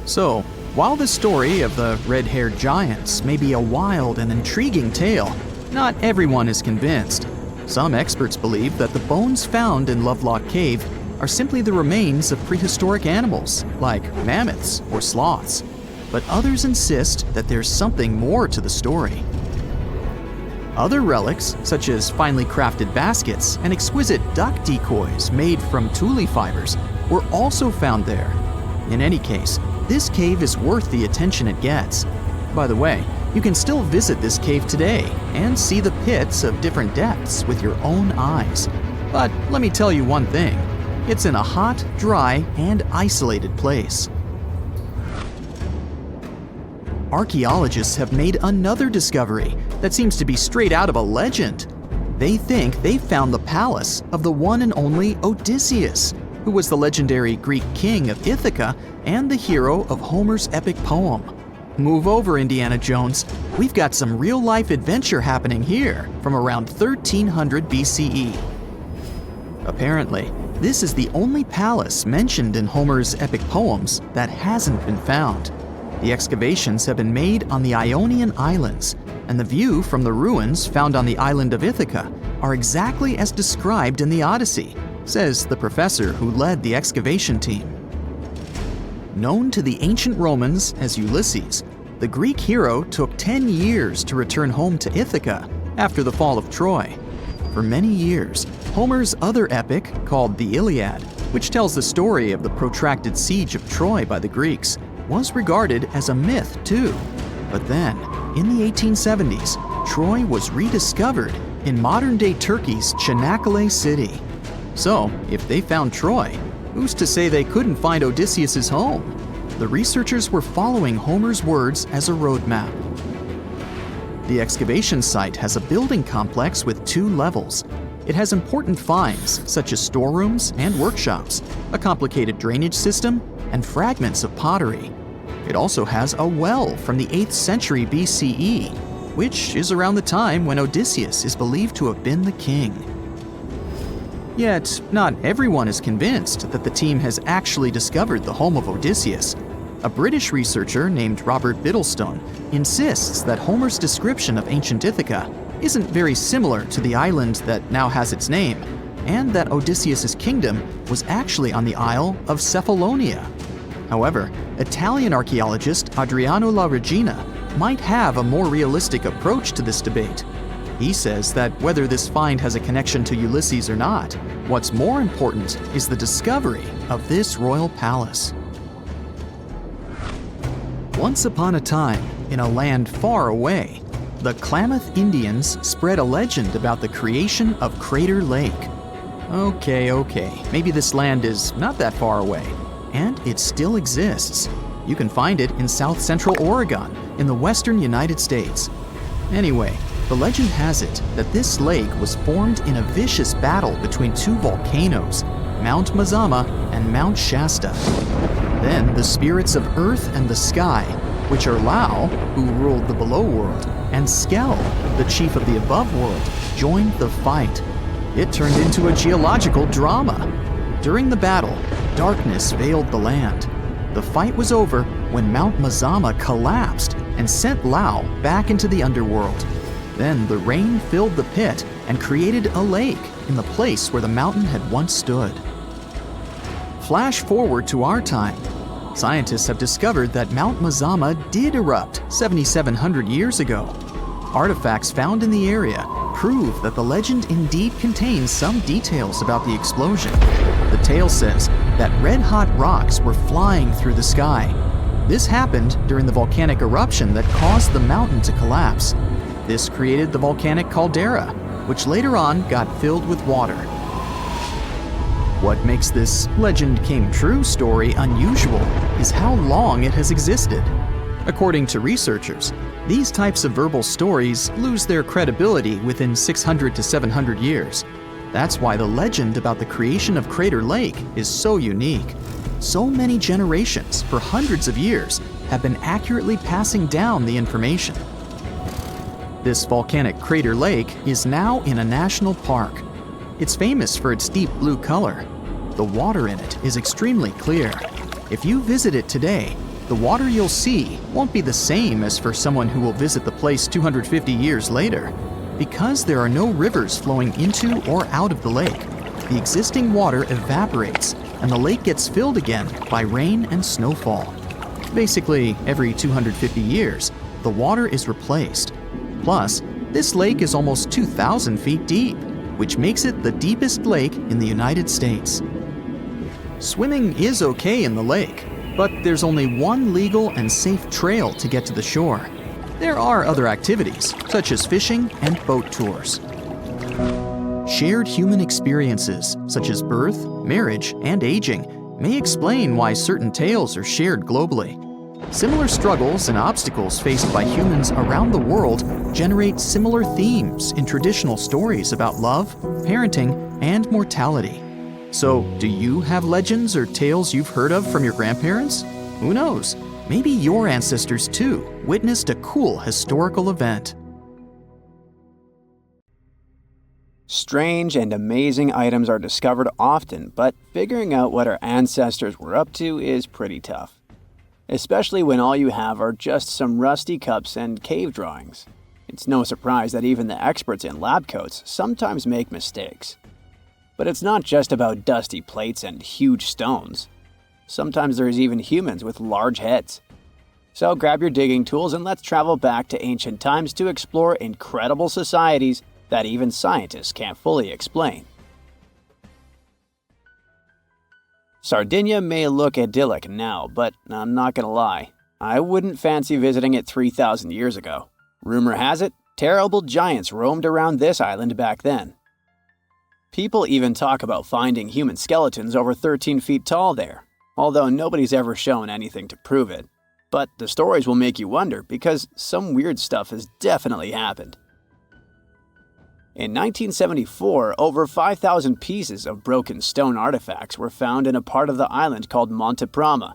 So, while the story of the red-haired giants may be a wild and intriguing tale, not everyone is convinced. Some experts believe that the bones found in Lovelock Cave are simply the remains of prehistoric animals, like mammoths or sloths. But others insist that there's something more to the story. Other relics, such as finely crafted baskets and exquisite duck decoys made from tule fibers, were also found there. In any case, this cave is worth the attention it gets. By the way, you can still visit this cave today and see the pits of different depths with your own eyes. But let me tell you one thing, it's in a hot, dry, and isolated place. Archaeologists have made another discovery that seems to be straight out of a legend. They think they found the palace of the one and only Odysseus, who was the legendary Greek king of Ithaca and the hero of Homer's epic poem. Move over, Indiana Jones. We've got some real-life adventure happening here from around 1300 BCE. Apparently, this is the only palace mentioned in Homer's epic poems that hasn't been found. The excavations have been made on the Ionian Islands, and the view from the ruins found on the island of Ithaca are exactly as described in the Odyssey, says the professor who led the excavation team. Known to the ancient Romans as Ulysses, the Greek hero took 10 years to return home to Ithaca after the fall of Troy. For many years, Homer's other epic, called the Iliad, which tells the story of the protracted siege of Troy by the Greeks, was regarded as a myth too. But then, in the 1870s, Troy was rediscovered in modern-day Turkey's Çanakkale city. So, if they found Troy, who's to say they couldn't find Odysseus's home? The researchers were following Homer's words as a roadmap. The excavation site has a building complex with 2 levels. It has important finds such as storerooms and workshops, a complicated drainage system, and fragments of pottery. It also has a well from the 8th century BCE, which is around the time when Odysseus is believed to have been the king. Yet, not everyone is convinced that the team has actually discovered the home of Odysseus. A British researcher named Robert Biddlestone insists that Homer's description of ancient Ithaca isn't very similar to the island that now has its name, and that Odysseus's kingdom was actually on the Isle of Cephalonia. However, Italian archaeologist Adriano La Regina might have a more realistic approach to this debate. He says that whether this find has a connection to Ulysses or not, what's more important is the discovery of this royal palace. Once upon a time, in a land far away, the Klamath Indians spread a legend about the creation of Crater Lake. Okay, maybe this land is not that far away, and it still exists. You can find it in south-central Oregon, in the western United States. Anyway, the legend has it that this lake was formed in a vicious battle between 2 volcanoes, Mount Mazama and Mount Shasta. Then the spirits of Earth and the Sky, which are Lao, who ruled the below world, and Skel, the chief of the above world, joined the fight. It turned into a geological drama. During the battle, darkness veiled the land. The fight was over when Mount Mazama collapsed and sent Lao back into the underworld. Then the rain filled the pit and created a lake in the place where the mountain had once stood. Flash forward to our time. Scientists have discovered that Mount Mazama did erupt 7,700 years ago. Artifacts found in the area prove that the legend indeed contains some details about the explosion. The tale says that red-hot rocks were flying through the sky. This happened during the volcanic eruption that caused the mountain to collapse. This created the volcanic caldera, which later on got filled with water. What makes this legend came true story unusual is how long it has existed. According to researchers, these types of verbal stories lose their credibility within 600 to 700 years. That's why the legend about the creation of Crater Lake is so unique. So many generations, for hundreds of years, have been accurately passing down the information. This volcanic crater lake is now in a national park. It's famous for its deep blue color. The water in it is extremely clear. If you visit it today, the water you'll see won't be the same as for someone who will visit the place 250 years later. Because there are no rivers flowing into or out of the lake, the existing water evaporates and the lake gets filled again by rain and snowfall. Basically, every 250 years, the water is replaced. Plus, This lake is almost 2,000 feet deep, which makes it the deepest lake in the United States. Swimming is okay in the lake, but there's only one legal and safe trail to get to the shore. There are other activities, such as fishing and boat tours. Shared human experiences, such as birth, marriage, and aging, may explain why certain tales are shared globally. Similar struggles and obstacles faced by humans around the world generate similar themes in traditional stories about love, parenting, and mortality. So, do you have legends or tales you've heard of from your grandparents? Who knows? Maybe your ancestors, too, witnessed a cool historical event. Strange and amazing items are discovered often, but figuring out what our ancestors were up to is pretty tough. Especially when all you have are just some rusty cups and cave drawings. It's no surprise that even the experts in lab coats sometimes make mistakes. But it's not just about dusty plates and huge stones. Sometimes there's even humans with large heads. So grab your digging tools and let's travel back to ancient times to explore incredible societies that even scientists can't fully explain. Sardinia may look idyllic now, but I'm not gonna lie, I wouldn't fancy visiting it 3,000 years ago. Rumor has it, terrible giants roamed around this island back then. People even talk about finding human skeletons over 13 feet tall there, although nobody's ever shown anything to prove it. But the stories will make you wonder because some weird stuff has definitely happened. In 1974, over 5,000 pieces of broken stone artifacts were found in a part of the island called Monte Prama,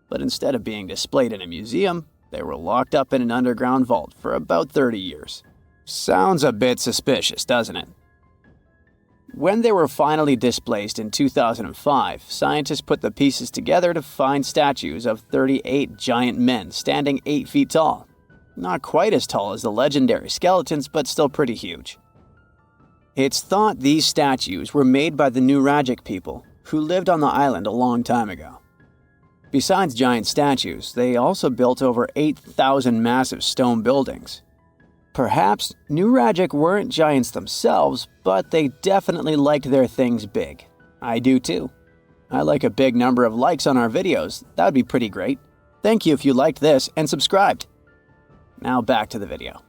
but instead of being displayed in a museum, they were locked up in an underground vault for about 30 years. Sounds a bit suspicious, doesn't it? When they were finally displaced in 2005, scientists put the pieces together to find statues of 38 giant men standing 8 feet tall. Not quite as tall as the legendary skeletons, but still pretty huge. It's thought these statues were made by the Nuragic people, who lived on the island a long time ago. Besides giant statues, they also built over 8,000 massive stone buildings. Perhaps Nuragic weren't giants themselves, but they definitely liked their things big. I do too. I like a big number of likes on our videos. That would be pretty great. Thank you if you liked this and subscribed. Now back to the video.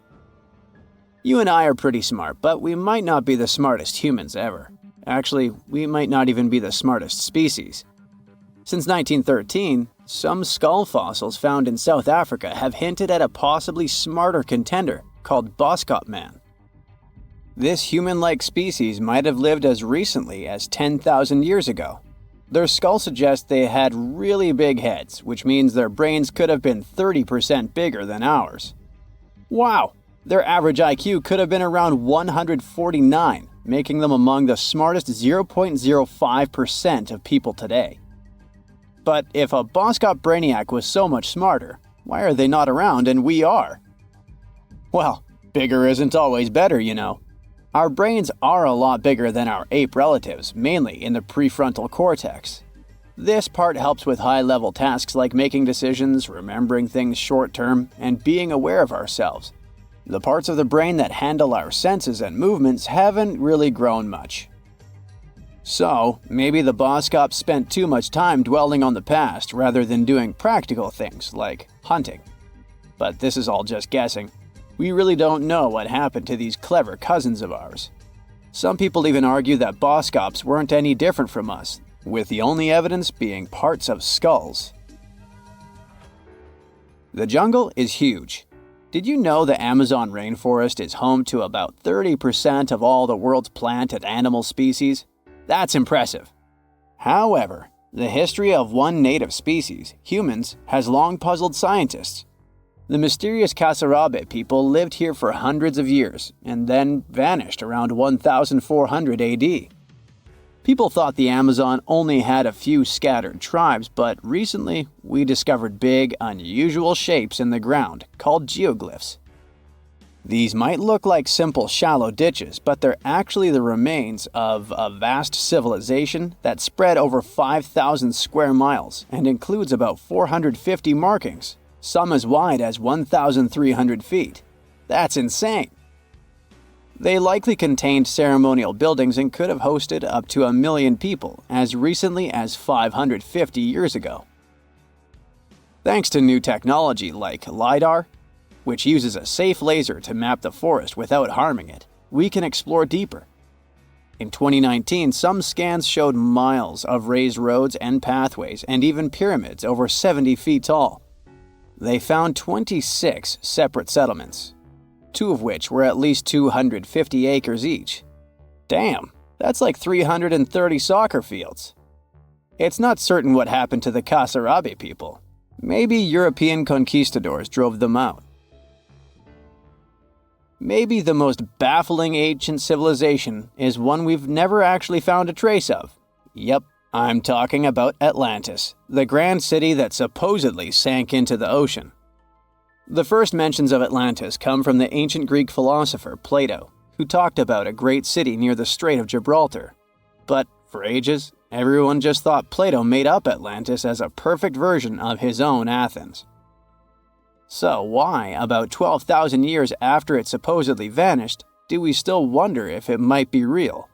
You and I are pretty smart, but we might not be the smartest humans ever. Actually, we might not even be the smartest species. Since 1913, some skull fossils found in South Africa have hinted at a possibly smarter contender called Boskop man. This human-like species might have lived as recently as 10,000 years ago. Their skull suggests they had really big heads, which means their brains could have been 30% bigger than ours. Wow! Their average IQ could have been around 149, making them among the smartest 0.05% of people today. But if a Boskop brainiac was so much smarter, why are they not around and we are? Well, bigger isn't always better, you know. Our brains are a lot bigger than our ape relatives, mainly in the prefrontal cortex. This part helps with high-level tasks like making decisions, remembering things short-term, and being aware of ourselves. The parts of the brain that handle our senses and movements haven't really grown much. So, maybe the Boskops spent too much time dwelling on the past rather than doing practical things like hunting. But this is all just guessing. We really don't know what happened to these clever cousins of ours. Some people even argue that Boskops weren't any different from us, with the only evidence being parts of skulls. The jungle is huge. Did you know the Amazon rainforest is home to about 30% of all the world's plant and animal species? That's impressive. However, the history of one native species, humans, has long puzzled scientists. The mysterious Kasarabe people lived here for hundreds of years and then vanished around 1400 AD. People thought the Amazon only had a few scattered tribes, but recently we discovered big, unusual shapes in the ground called geoglyphs. These might look like simple, shallow ditches, but they're actually the remains of a vast civilization that spread over 5,000 square miles and includes about 450 markings, some as wide as 1,300 feet. That's insane! They likely contained ceremonial buildings and could have hosted up to 1 million people as recently as 550 years ago. Thanks to new technology like LiDAR, which uses a safe laser to map the forest without harming it, we can explore deeper. In 2019, some scans showed miles of raised roads and pathways and even pyramids over 70 feet tall. They found 26 separate settlements, 2 of which were at least 250 acres each. Damn, that's like 330 soccer fields. It's not certain what happened to the Kasarabi people. Maybe European conquistadors drove them out. Maybe the most baffling ancient civilization is one we've never actually found a trace of. Yep, I'm talking about Atlantis, the grand city that supposedly sank into the ocean. The first mentions of Atlantis come from the ancient Greek philosopher Plato, who talked about a great city near the Strait of Gibraltar. But for ages, everyone just thought Plato made up Atlantis as a perfect version of his own Athens. So why, about 12,000 years after it supposedly vanished, do we still wonder if it might be real?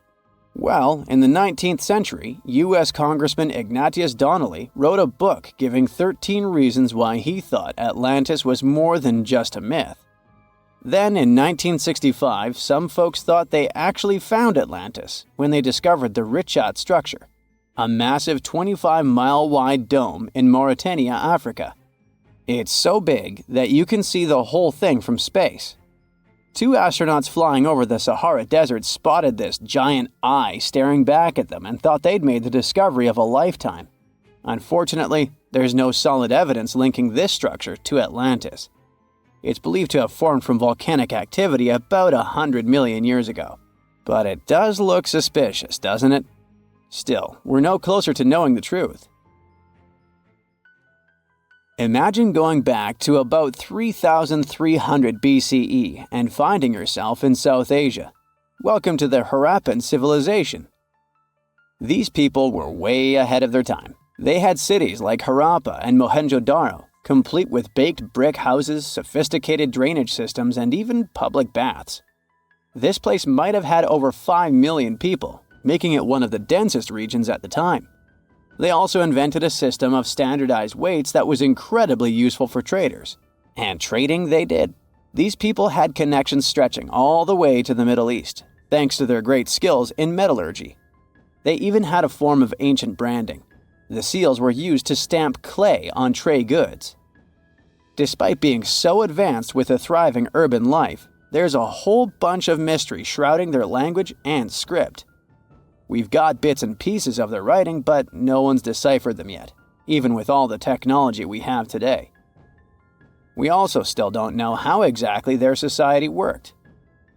Well, in the 19th century, U.S. Congressman Ignatius Donnelly wrote a book giving 13 reasons why he thought Atlantis was more than just a myth. Then, in 1965, some folks thought they actually found Atlantis when they discovered the Richat structure, a massive 25-mile-wide dome in Mauritania, Africa. It's so big that you can see the whole thing from space. 2 astronauts flying over the Sahara Desert spotted this giant eye staring back at them and thought they'd made the discovery of a lifetime. Unfortunately, there's no solid evidence linking this structure to Atlantis. It's believed to have formed from volcanic activity about 100 million years ago. But it does look suspicious, doesn't it? Still, we're no closer to knowing the truth. Imagine going back to about 3,300 BCE and finding yourself in South Asia. Welcome to the Harappan civilization. These people were way ahead of their time. They had cities like Harappa and Mohenjo-Daro, complete with baked brick houses, sophisticated drainage systems, and even public baths. This place might have had over 5 million people, making it one of the densest regions at the time. They also invented a system of standardized weights that was incredibly useful for traders. And trading they did. These people had connections stretching all the way to the Middle East, thanks to their great skills in metallurgy. They even had a form of ancient branding. The seals were used to stamp clay on trade goods. Despite being so advanced with a thriving urban life, there's a whole bunch of mystery shrouding their language and script. We've got bits and pieces of their writing, but no one's deciphered them yet, even with all the technology we have today. We also still don't know how exactly their society worked.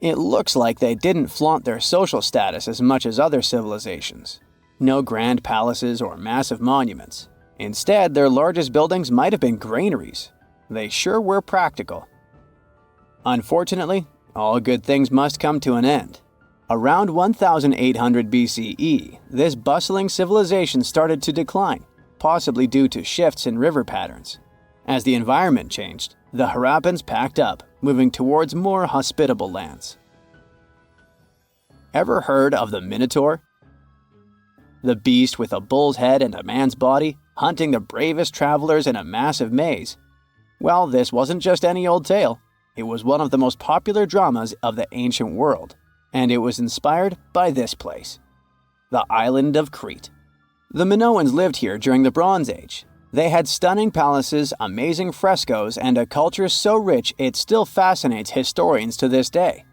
It looks like they didn't flaunt their social status as much as other civilizations. No grand palaces or massive monuments. Instead, their largest buildings might have been granaries. They sure were practical. Unfortunately, all good things must come to an end. Around 1800 BCE, this bustling civilization started to decline, possibly due to shifts in river patterns. As the environment changed, the Harappans packed up, moving towards more hospitable lands. Ever heard of the Minotaur? The beast with a bull's head and a man's body, hunting the bravest travelers in a massive maze. Well, this wasn't just any old tale. It was one of the most popular dramas of the ancient world. And it was inspired by this place, the island of Crete. The Minoans lived here during the Bronze Age. They had stunning palaces, amazing frescoes, and a culture so rich it still fascinates historians to this day.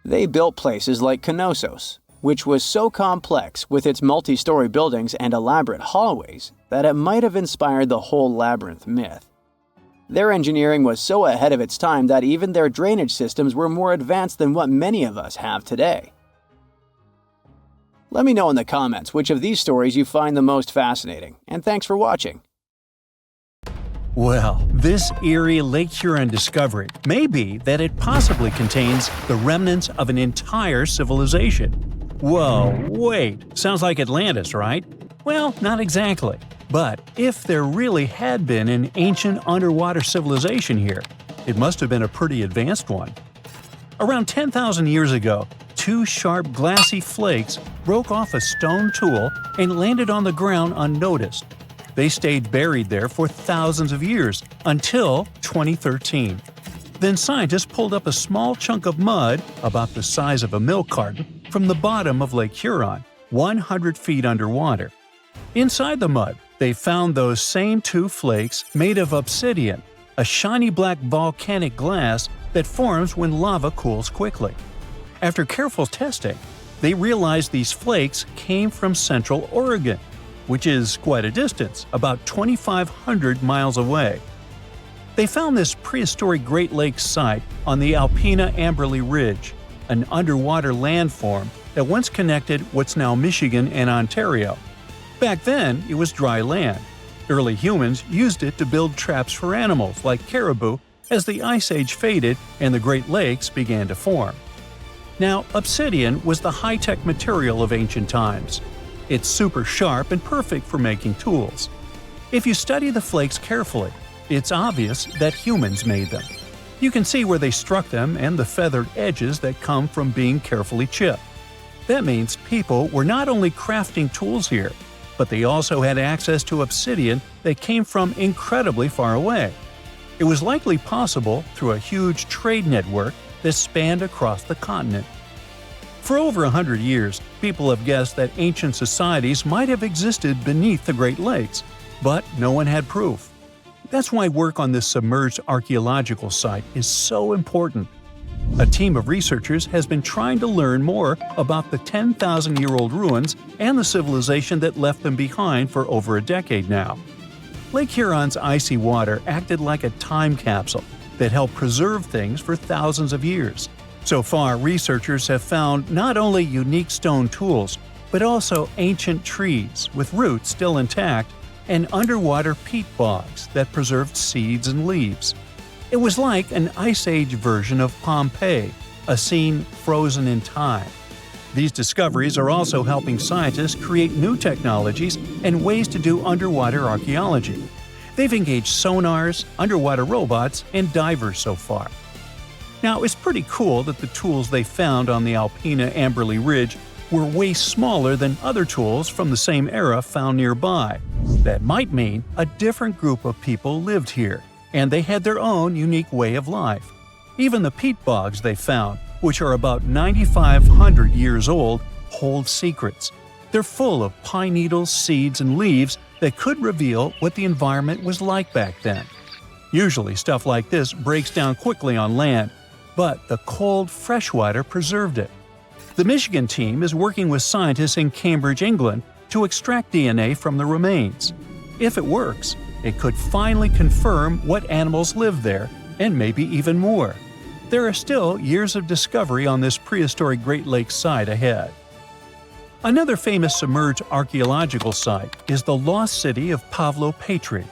They built places like Knossos, which was so complex with its multi-story buildings and elaborate hallways that it might have inspired the whole labyrinth myth. Their engineering was so ahead of its time that even their drainage systems were more advanced than what many of us have today. Let me know in the comments which of these stories you find the most fascinating, and thanks for watching. Well, this eerie Lake Huron discovery may be that it possibly contains the remnants of an entire civilization. Whoa, wait, sounds like Atlantis, right? Well, not exactly. But if there really had been an ancient underwater civilization here, it must have been a pretty advanced one. Around 10,000 years ago, two sharp glassy flakes broke off a stone tool and landed on the ground unnoticed. They stayed buried there for thousands of years, until 2013. Then scientists pulled up a small chunk of mud, about the size of a milk carton, from the bottom of Lake Huron, 100 feet underwater. Inside the mud, they found those same two flakes made of obsidian, a shiny black volcanic glass that forms when lava cools quickly. After careful testing, they realized these flakes came from Central Oregon, which is quite a distance, about 2,500 miles away. They found this prehistoric Great Lakes site on the Alpena Amberley Ridge, an underwater landform that once connected what's now Michigan and Ontario. Back then, it was dry land. Early humans used it to build traps for animals like caribou as the Ice Age faded and the Great Lakes began to form. Now, obsidian was the high-tech material of ancient times. It's super sharp and perfect for making tools. If you study the flakes carefully, it's obvious that humans made them. You can see where they struck them and the feathered edges that come from being carefully chipped. That means people were not only crafting tools here, but they also had access to obsidian that came from incredibly far away. It was likely possible through a huge trade network that spanned across the continent. For over 100 years, people have guessed that ancient societies might have existed beneath the Great Lakes, but no one had proof. That's why work on this submerged archaeological site is so important. A team of researchers has been trying to learn more about the 10,000-year-old ruins and the civilization that left them behind for over a decade now. Lake Huron's icy water acted like a time capsule that helped preserve things for thousands of years. So far, researchers have found not only unique stone tools, but also ancient trees with roots still intact and underwater peat bogs that preserved seeds and leaves. It was like an Ice Age version of Pompeii, a scene frozen in time. These discoveries are also helping scientists create new technologies and ways to do underwater archaeology. They've engaged sonars, underwater robots, and divers so far. Now, it's pretty cool that the tools they found on the Alpena Amberley Ridge were way smaller than other tools from the same era found nearby. That might mean a different group of people lived here, and they had their own unique way of life. Even the peat bogs they found, which are about 9,500 years old, hold secrets. They're full of pine needles, seeds, and leaves that could reveal what the environment was like back then. Usually stuff like this breaks down quickly on land, but the cold freshwater preserved it. The Michigan team is working with scientists in Cambridge, England, to extract DNA from the remains. If it works, it could finally confirm what animals lived there, and maybe even more. There are still years of discovery on this prehistoric Great Lakes site ahead. Another famous submerged archaeological site is the lost city of Pavlo-Petri.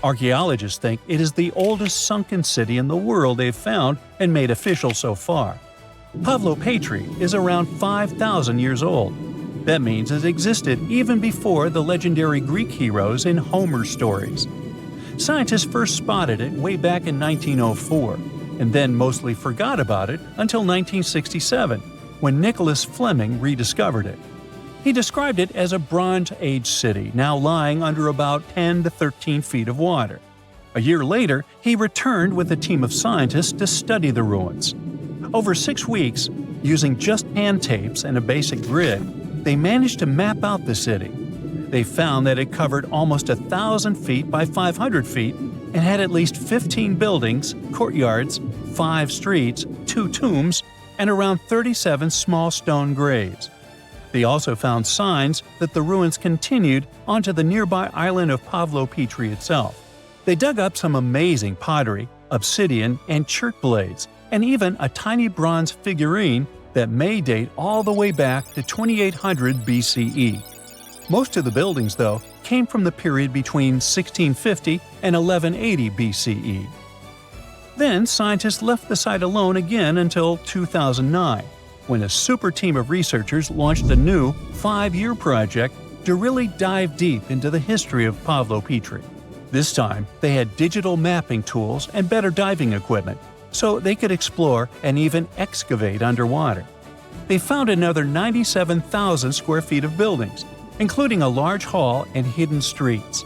Archaeologists think it is the oldest sunken city in the world they've found and made official so far. Pavlo-Petri is around 5,000 years old. That means it existed even before the legendary Greek heroes in Homer's stories. Scientists first spotted it way back in 1904, and then mostly forgot about it until 1967, when Nicholas Fleming rediscovered it. He described it as a Bronze Age city now lying under about 10 to 13 feet of water. A year later, he returned with a team of scientists to study the ruins. Over 6 weeks, using just hand tapes and a basic grid, they managed to map out the city. They found that it covered almost 1,000 feet by 500 feet and had at least 15 buildings, courtyards, 5 streets, 2 tombs, and around 37 small stone graves. They also found signs that the ruins continued onto the nearby island of Pavlo-Petri itself. They dug up some amazing pottery, obsidian, and chert blades, and even a tiny bronze figurine that may date all the way back to 2800 BCE. Most of the buildings, though, came from the period between 1650 and 1180 BCE. Then scientists left the site alone again until 2009, when a super team of researchers launched a new 5-year project to really dive deep into the history of Pavlo-Petri. This time, they had digital mapping tools and better diving equipment, so they could explore and even excavate underwater. They found another 97,000 square feet of buildings, including a large hall and hidden streets.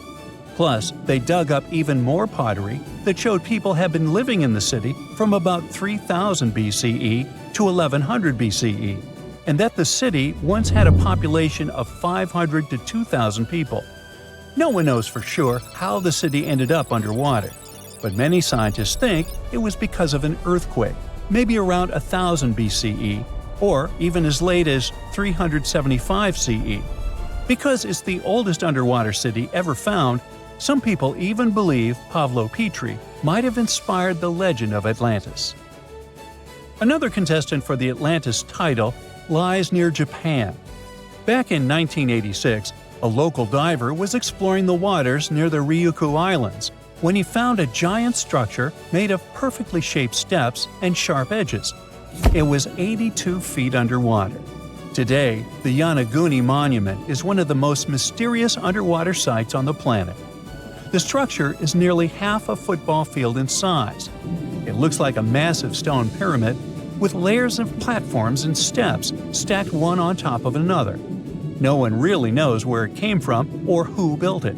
Plus, they dug up even more pottery that showed people had been living in the city from about 3000 BCE to 1100 BCE, and that the city once had a population of 500 to 2,000 people. No one knows for sure how the city ended up underwater, but many scientists think it was because of an earthquake, maybe around 1000 BCE, or even as late as 375 CE. Because it's the oldest underwater city ever found, some people even believe Pavlo Petri might have inspired the legend of Atlantis. Another contestant for the Atlantis title lies near Japan. Back in 1986, a local diver was exploring the waters near the Ryukyu Islands when he found a giant structure made of perfectly shaped steps and sharp edges. It was 82 feet underwater. Today, the Yonaguni Monument is one of the most mysterious underwater sites on the planet. The structure is nearly half a football field in size. It looks like a massive stone pyramid with layers of platforms and steps stacked one on top of another. No one really knows where it came from or who built it.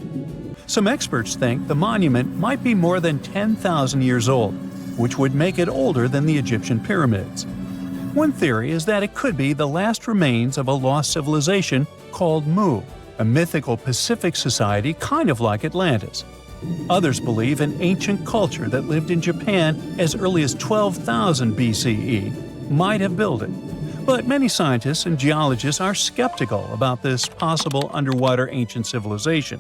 Some experts think the monument might be more than 10,000 years old, which would make it older than the Egyptian pyramids. One theory is that it could be the last remains of a lost civilization called Mu, a mythical Pacific society kind of like Atlantis. Others believe an ancient culture that lived in Japan as early as 12,000 BCE might have built it. But many scientists and geologists are skeptical about this possible underwater ancient civilization,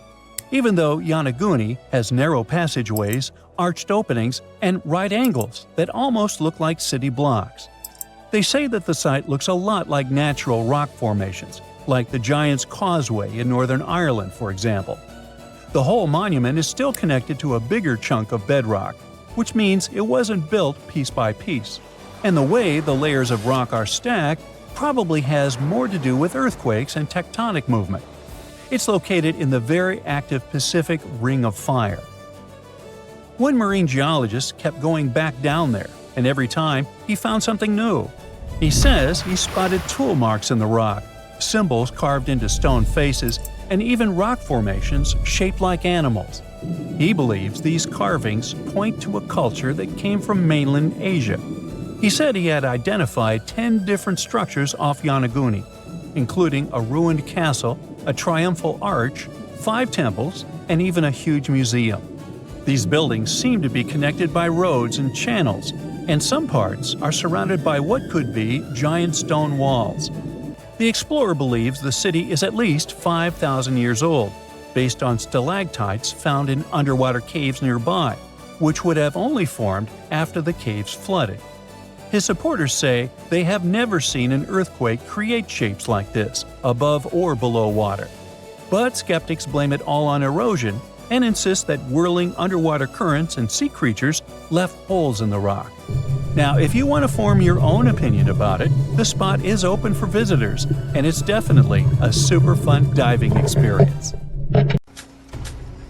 even though Yonaguni has narrow passageways, arched openings, and right angles that almost look like city blocks. They say that the site looks a lot like natural rock formations, like the Giant's Causeway in Northern Ireland, for example. The whole monument is still connected to a bigger chunk of bedrock, which means it wasn't built piece by piece. And the way the layers of rock are stacked probably has more to do with earthquakes and tectonic movement. It's located in the very active Pacific Ring of Fire. One marine geologist kept going back down there, and every time he found something new. He says he spotted tool marks in the rock, symbols carved into stone faces, and even rock formations shaped like animals. He believes these carvings point to a culture that came from mainland Asia. He said he had identified 10 different structures off Yonaguni, including a ruined castle, a triumphal arch, 5 temples, and even a huge museum. These buildings seem to be connected by roads and channels, and some parts are surrounded by what could be giant stone walls. The explorer believes the city is at least 5,000 years old, based on stalactites found in underwater caves nearby, which would have only formed after the caves flooded. His supporters say they have never seen an earthquake create shapes like this, above or below water. But skeptics blame it all on erosion and insist that whirling underwater currents and sea creatures left holes in the rock. Now, if you want to form your own opinion about it, the spot is open for visitors, and it's definitely a super fun diving experience.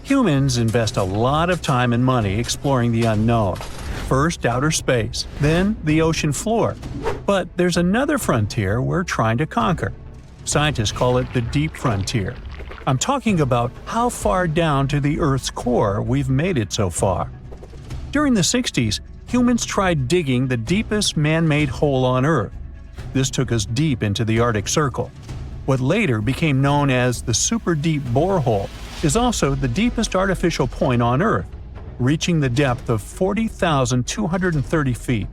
Humans invest a lot of time and money exploring the unknown. First, outer space, then the ocean floor. But there's another frontier we're trying to conquer. Scientists call it the deep frontier. I'm talking about how far down to the Earth's core we've made it so far. During the 60s, humans tried digging the deepest man-made hole on Earth. This took us deep into the Arctic Circle. What later became known as the super deep borehole is also the deepest artificial point on Earth, reaching the depth of 40,230 feet.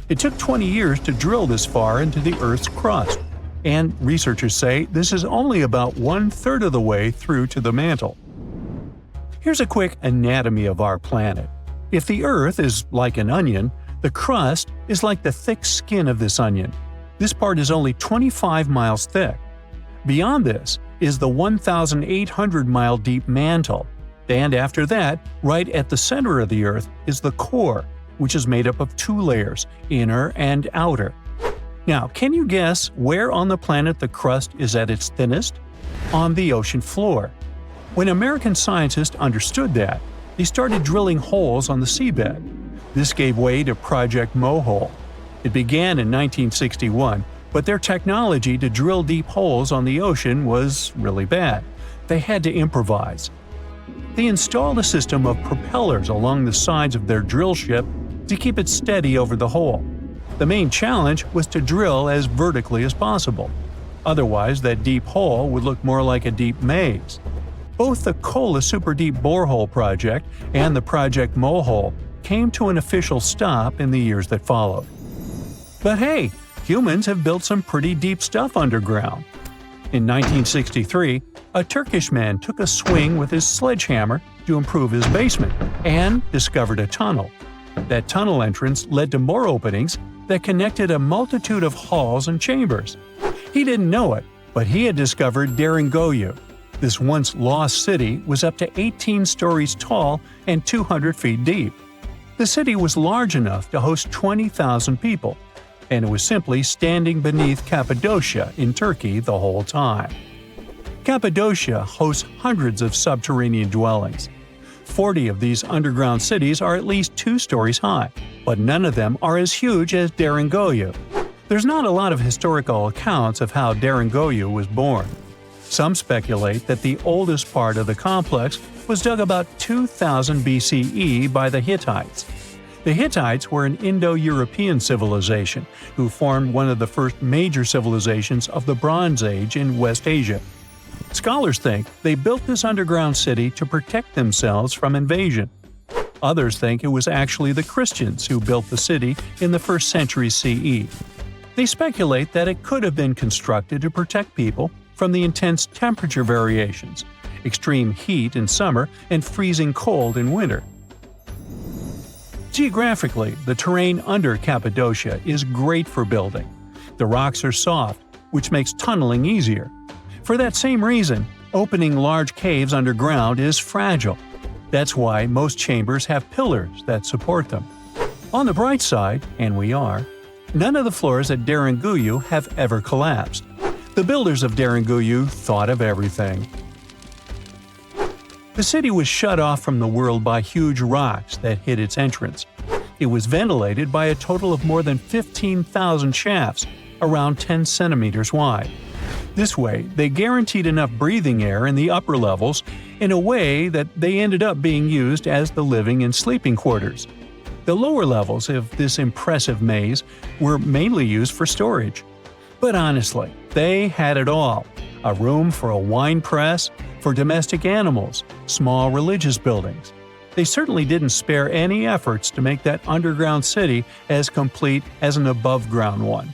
It took 20 years to drill this far into the Earth's crust, and researchers say this is only about 1/3 of the way through to the mantle. Here's a quick anatomy of our planet. If the Earth is like an onion, the crust is like the thick skin of this onion. This part is only 25 miles thick. Beyond this is the 1,800-mile deep mantle. And after that, right at the center of the Earth is the core, which is made up of 2 layers, inner and outer. Now, can you guess where on the planet the crust is at its thinnest? On the ocean floor. When American scientists understood that, they started drilling holes on the seabed. This gave way to Project Mohole. It began in 1961, but their technology to drill deep holes on the ocean was really bad. They had to improvise. They installed a system of propellers along the sides of their drill ship to keep it steady over the hole. The main challenge was to drill as vertically as possible. Otherwise, that deep hole would look more like a deep maze. Both the Kola Super Deep Borehole project and the Project Mohole came to an official stop in the years that followed. But hey, humans have built some pretty deep stuff underground. In 1963, a Turkish man took a swing with his sledgehammer to improve his basement and discovered a tunnel. That tunnel entrance led to more openings that connected a multitude of halls and chambers. He didn't know it, but he had discovered Deringoyu. This once lost city was up to 18 stories tall and 200 feet deep. The city was large enough to host 20,000 people, and it was simply standing beneath Cappadocia in Turkey the whole time. Cappadocia hosts hundreds of subterranean dwellings. 40 of these underground cities are at least 2 stories high, but none of them are as huge as Deringoyu. There's not a lot of historical accounts of how Deringoyu was born. Some speculate that the oldest part of the complex was dug about 2000 BCE by the Hittites. The Hittites were an Indo-European civilization who formed one of the first major civilizations of the Bronze Age in West Asia. Scholars think they built this underground city to protect themselves from invasion. Others think it was actually the Christians who built the city in the 1st century CE. They speculate that it could have been constructed to protect people from the intense temperature variations, extreme heat in summer and freezing cold in winter. Geographically, the terrain under Cappadocia is great for building. The rocks are soft, which makes tunneling easier. For that same reason, opening large caves underground is fragile. That's why most chambers have pillars that support them. On the bright side, and we are, none of the floors at Deringoyu have ever collapsed. The builders of Deringoyu thought of everything. The city was shut off from the world by huge rocks that hid its entrance. It was ventilated by a total of more than 15,000 shafts, around 10 centimeters wide. This way, they guaranteed enough breathing air in the upper levels in a way that they ended up being used as the living and sleeping quarters. The lower levels of this impressive maze were mainly used for storage. But honestly, they had it all: a room for a wine press, for domestic animals, small religious buildings. They certainly didn't spare any efforts to make that underground city as complete as an above-ground one.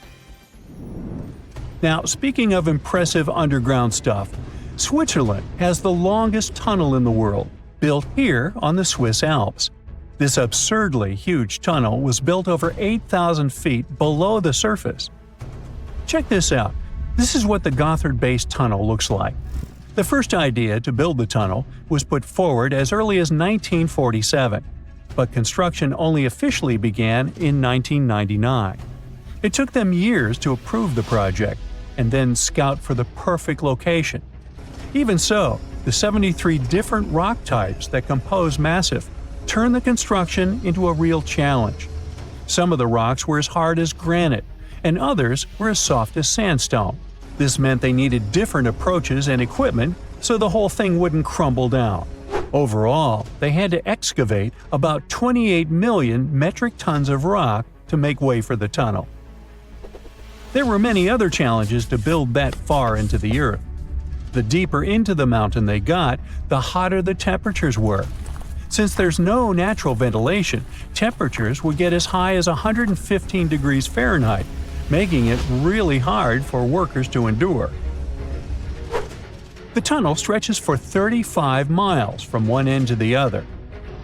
Now, speaking of impressive underground stuff, Switzerland has the longest tunnel in the world, built here on the Swiss Alps. This absurdly huge tunnel was built over 8,000 feet below the surface. Check this out. This is what the Gotthard-based tunnel looks like. The first idea to build the tunnel was put forward as early as 1947, but construction only officially began in 1999. It took them years to approve the project and then scout for the perfect location. Even so, the 73 different rock types that compose Massif turned the construction into a real challenge. Some of the rocks were as hard as granite, and others were as soft as sandstone. This meant they needed different approaches and equipment so the whole thing wouldn't crumble down. Overall, they had to excavate about 28 million metric tons of rock to make way for the tunnel. There were many other challenges to build that far into the earth. The deeper into the mountain they got, the hotter the temperatures were. Since there's no natural ventilation, temperatures would get as high as 115 degrees Fahrenheit, making it really hard for workers to endure. The tunnel stretches for 35 miles from one end to the other.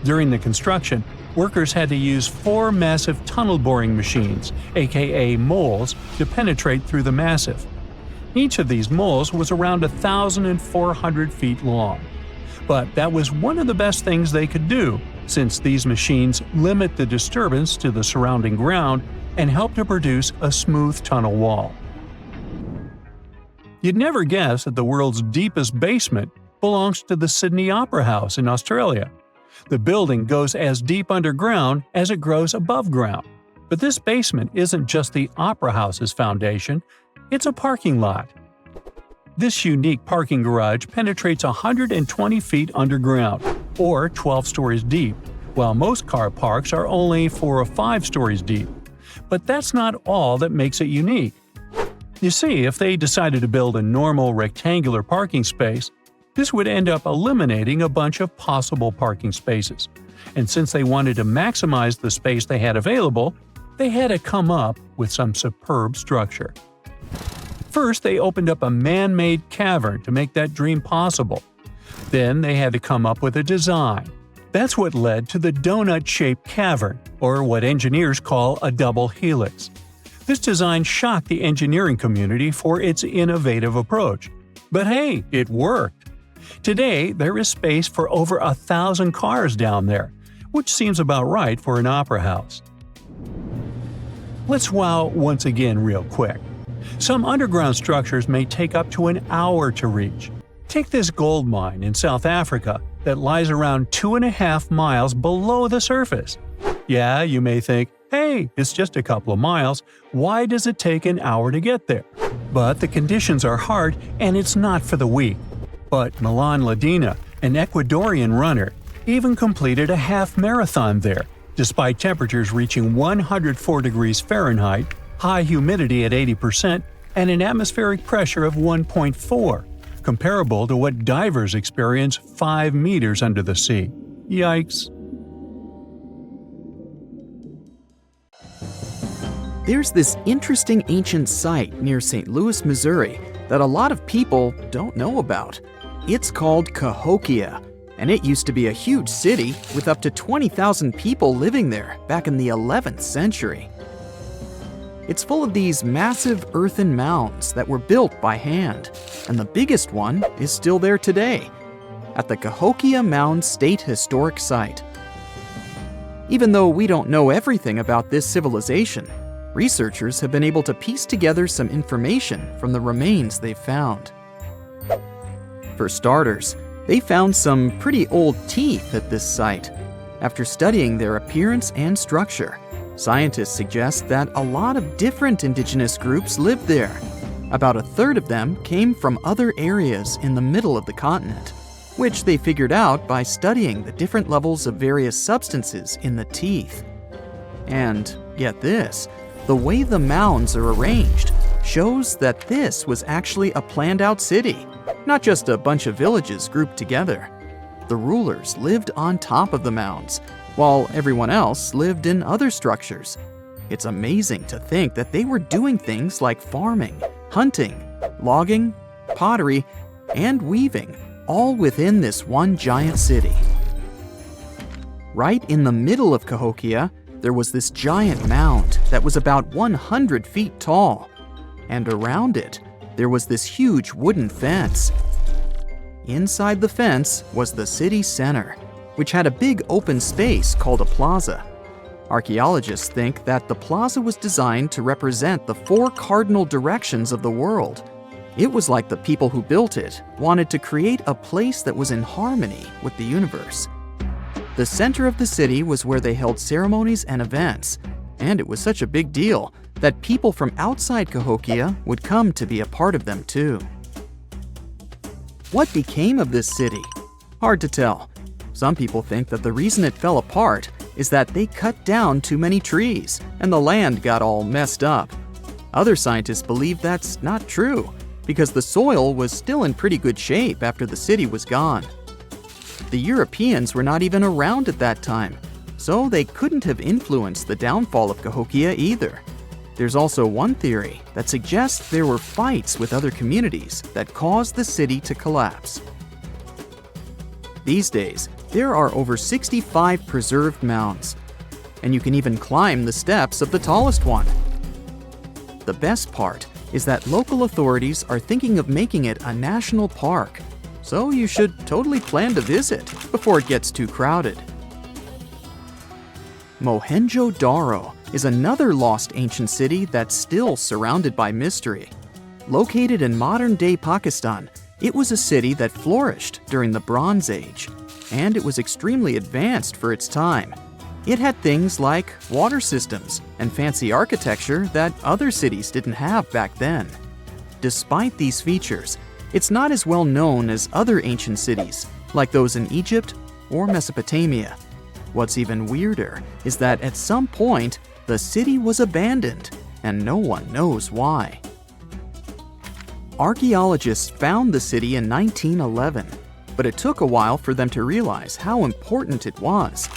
During the construction, workers had to use 4 massive tunnel boring machines, aka moles, to penetrate through the massif. Each of these moles was around 1,400 feet long. But that was one of the best things they could do, since these machines limit the disturbance to the surrounding ground and help to produce a smooth tunnel wall. You'd never guess that the world's deepest basement belongs to the Sydney Opera House in Australia. The building goes as deep underground as it grows above ground. But this basement isn't just the opera house's foundation, it's a parking lot. This unique parking garage penetrates 120 feet underground, or 12 stories deep, while most car parks are only 4 or 5 stories deep. But that's not all that makes it unique. You see, if they decided to build a normal rectangular parking space, this would end up eliminating a bunch of possible parking spaces. And since they wanted to maximize the space they had available, they had to come up with some superb structure. First, they opened up a man-made cavern to make that dream possible. Then they had to come up with a design. That's what led to the donut-shaped cavern, or what engineers call a double helix. This design shocked the engineering community for its innovative approach. But hey, it worked! Today, there is space for over 1,000 cars down there, which seems about right for an opera house. Let's wow once again real quick. Some underground structures may take up to an hour to reach. Take this gold mine in South Africa that lies around 2.5 miles below the surface. Yeah, you may think, hey, it's just a couple of miles, why does it take an hour to get there? But the conditions are hard and it's not for the weak. But Milan Ladina, an Ecuadorian runner, even completed a half marathon there, despite temperatures reaching 104 degrees Fahrenheit, high humidity at 80%, and an atmospheric pressure of 1.4, comparable to what divers experience 5 meters under the sea. Yikes. There's this interesting ancient site near St. Louis, Missouri, that a lot of people don't know about. It's called Cahokia, and it used to be a huge city with up to 20,000 people living there back in the 11th century. It's full of these massive earthen mounds that were built by hand, and the biggest one is still there today, at the Cahokia Mound State Historic Site. Even though we don't know everything about this civilization, researchers have been able to piece together some information from the remains they've found. For starters, they found some pretty old teeth at this site. After studying their appearance and structure, scientists suggest that a lot of different indigenous groups lived there. About a third of them came from other areas in the middle of the continent, which they figured out by studying the different levels of various substances in the teeth. And get this, the way the mounds are arranged shows that this was actually a planned-out city, not just a bunch of villages grouped together. The rulers lived on top of the mounds, while everyone else lived in other structures. It's amazing to think that they were doing things like farming, hunting, logging, pottery, and weaving, all within this one giant city. Right in the middle of Cahokia, there was this giant mound that was about 100 feet tall, and around it, there was this huge wooden fence. Inside the fence was the city center, which had a big open space called a plaza. Archaeologists think that the plaza was designed to represent the 4 cardinal directions of the world. It was like the people who built it wanted to create a place that was in harmony with the universe. The center of the city was where they held ceremonies and events, and it was such a big deal that people from outside Cahokia would come to be a part of them too. What became of this city? Hard to tell. Some people think that the reason it fell apart is that they cut down too many trees and the land got all messed up. Other scientists believe that's not true, because the soil was still in pretty good shape after the city was gone. The Europeans were not even around at that time, so they couldn't have influenced the downfall of Cahokia either. There's also one theory that suggests there were fights with other communities that caused the city to collapse. These days, there are over 65 preserved mounds, and you can even climb the steps of the tallest one. The best part is that local authorities are thinking of making it a national park, so you should totally plan to visit before it gets too crowded. Mohenjo-Daro is another lost ancient city that's still surrounded by mystery. Located in modern-day Pakistan, it was a city that flourished during the Bronze Age. and it was extremely advanced for its time. It had things like water systems and fancy architecture that other cities didn't have back then. Despite these features, it's not as well known as other ancient cities, like those in Egypt or Mesopotamia. What's even weirder is that at some point, the city was abandoned, and no one knows why. Archaeologists found the city in 1911, but it took a while for them to realize how important it was.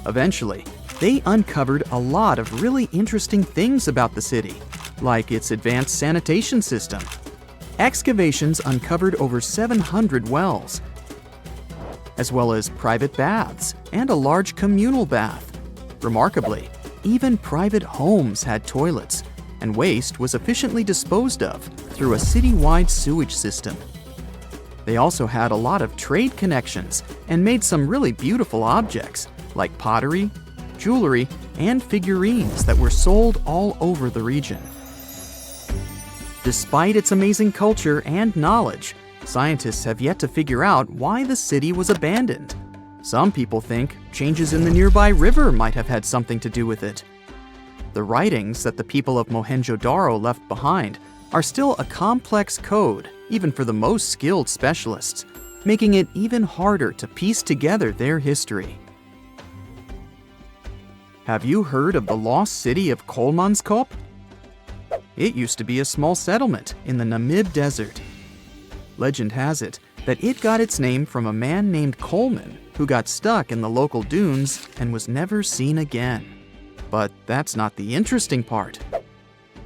Eventually, they uncovered a lot of really interesting things about the city, like its advanced sanitation system. Excavations uncovered over 700 wells, as well as private baths and a large communal bath. Remarkably, even private homes had toilets, and waste was efficiently disposed of through a citywide sewage system. They also had a lot of trade connections and made some really beautiful objects, like pottery, jewelry, and figurines that were sold all over the region. Despite its amazing culture and knowledge, scientists have yet to figure out why the city was abandoned. Some people think changes in the nearby river might have had something to do with it. The writings that the people of Mohenjo-Daro left behind are still a complex code, even for the most skilled specialists, making it even harder to piece together their history. Have you heard of the lost city of Kolmanskop? It used to be a small settlement in the Namib Desert. Legend has it that it got its name from a man named Coleman who got stuck in the local dunes and was never seen again. But that's not the interesting part.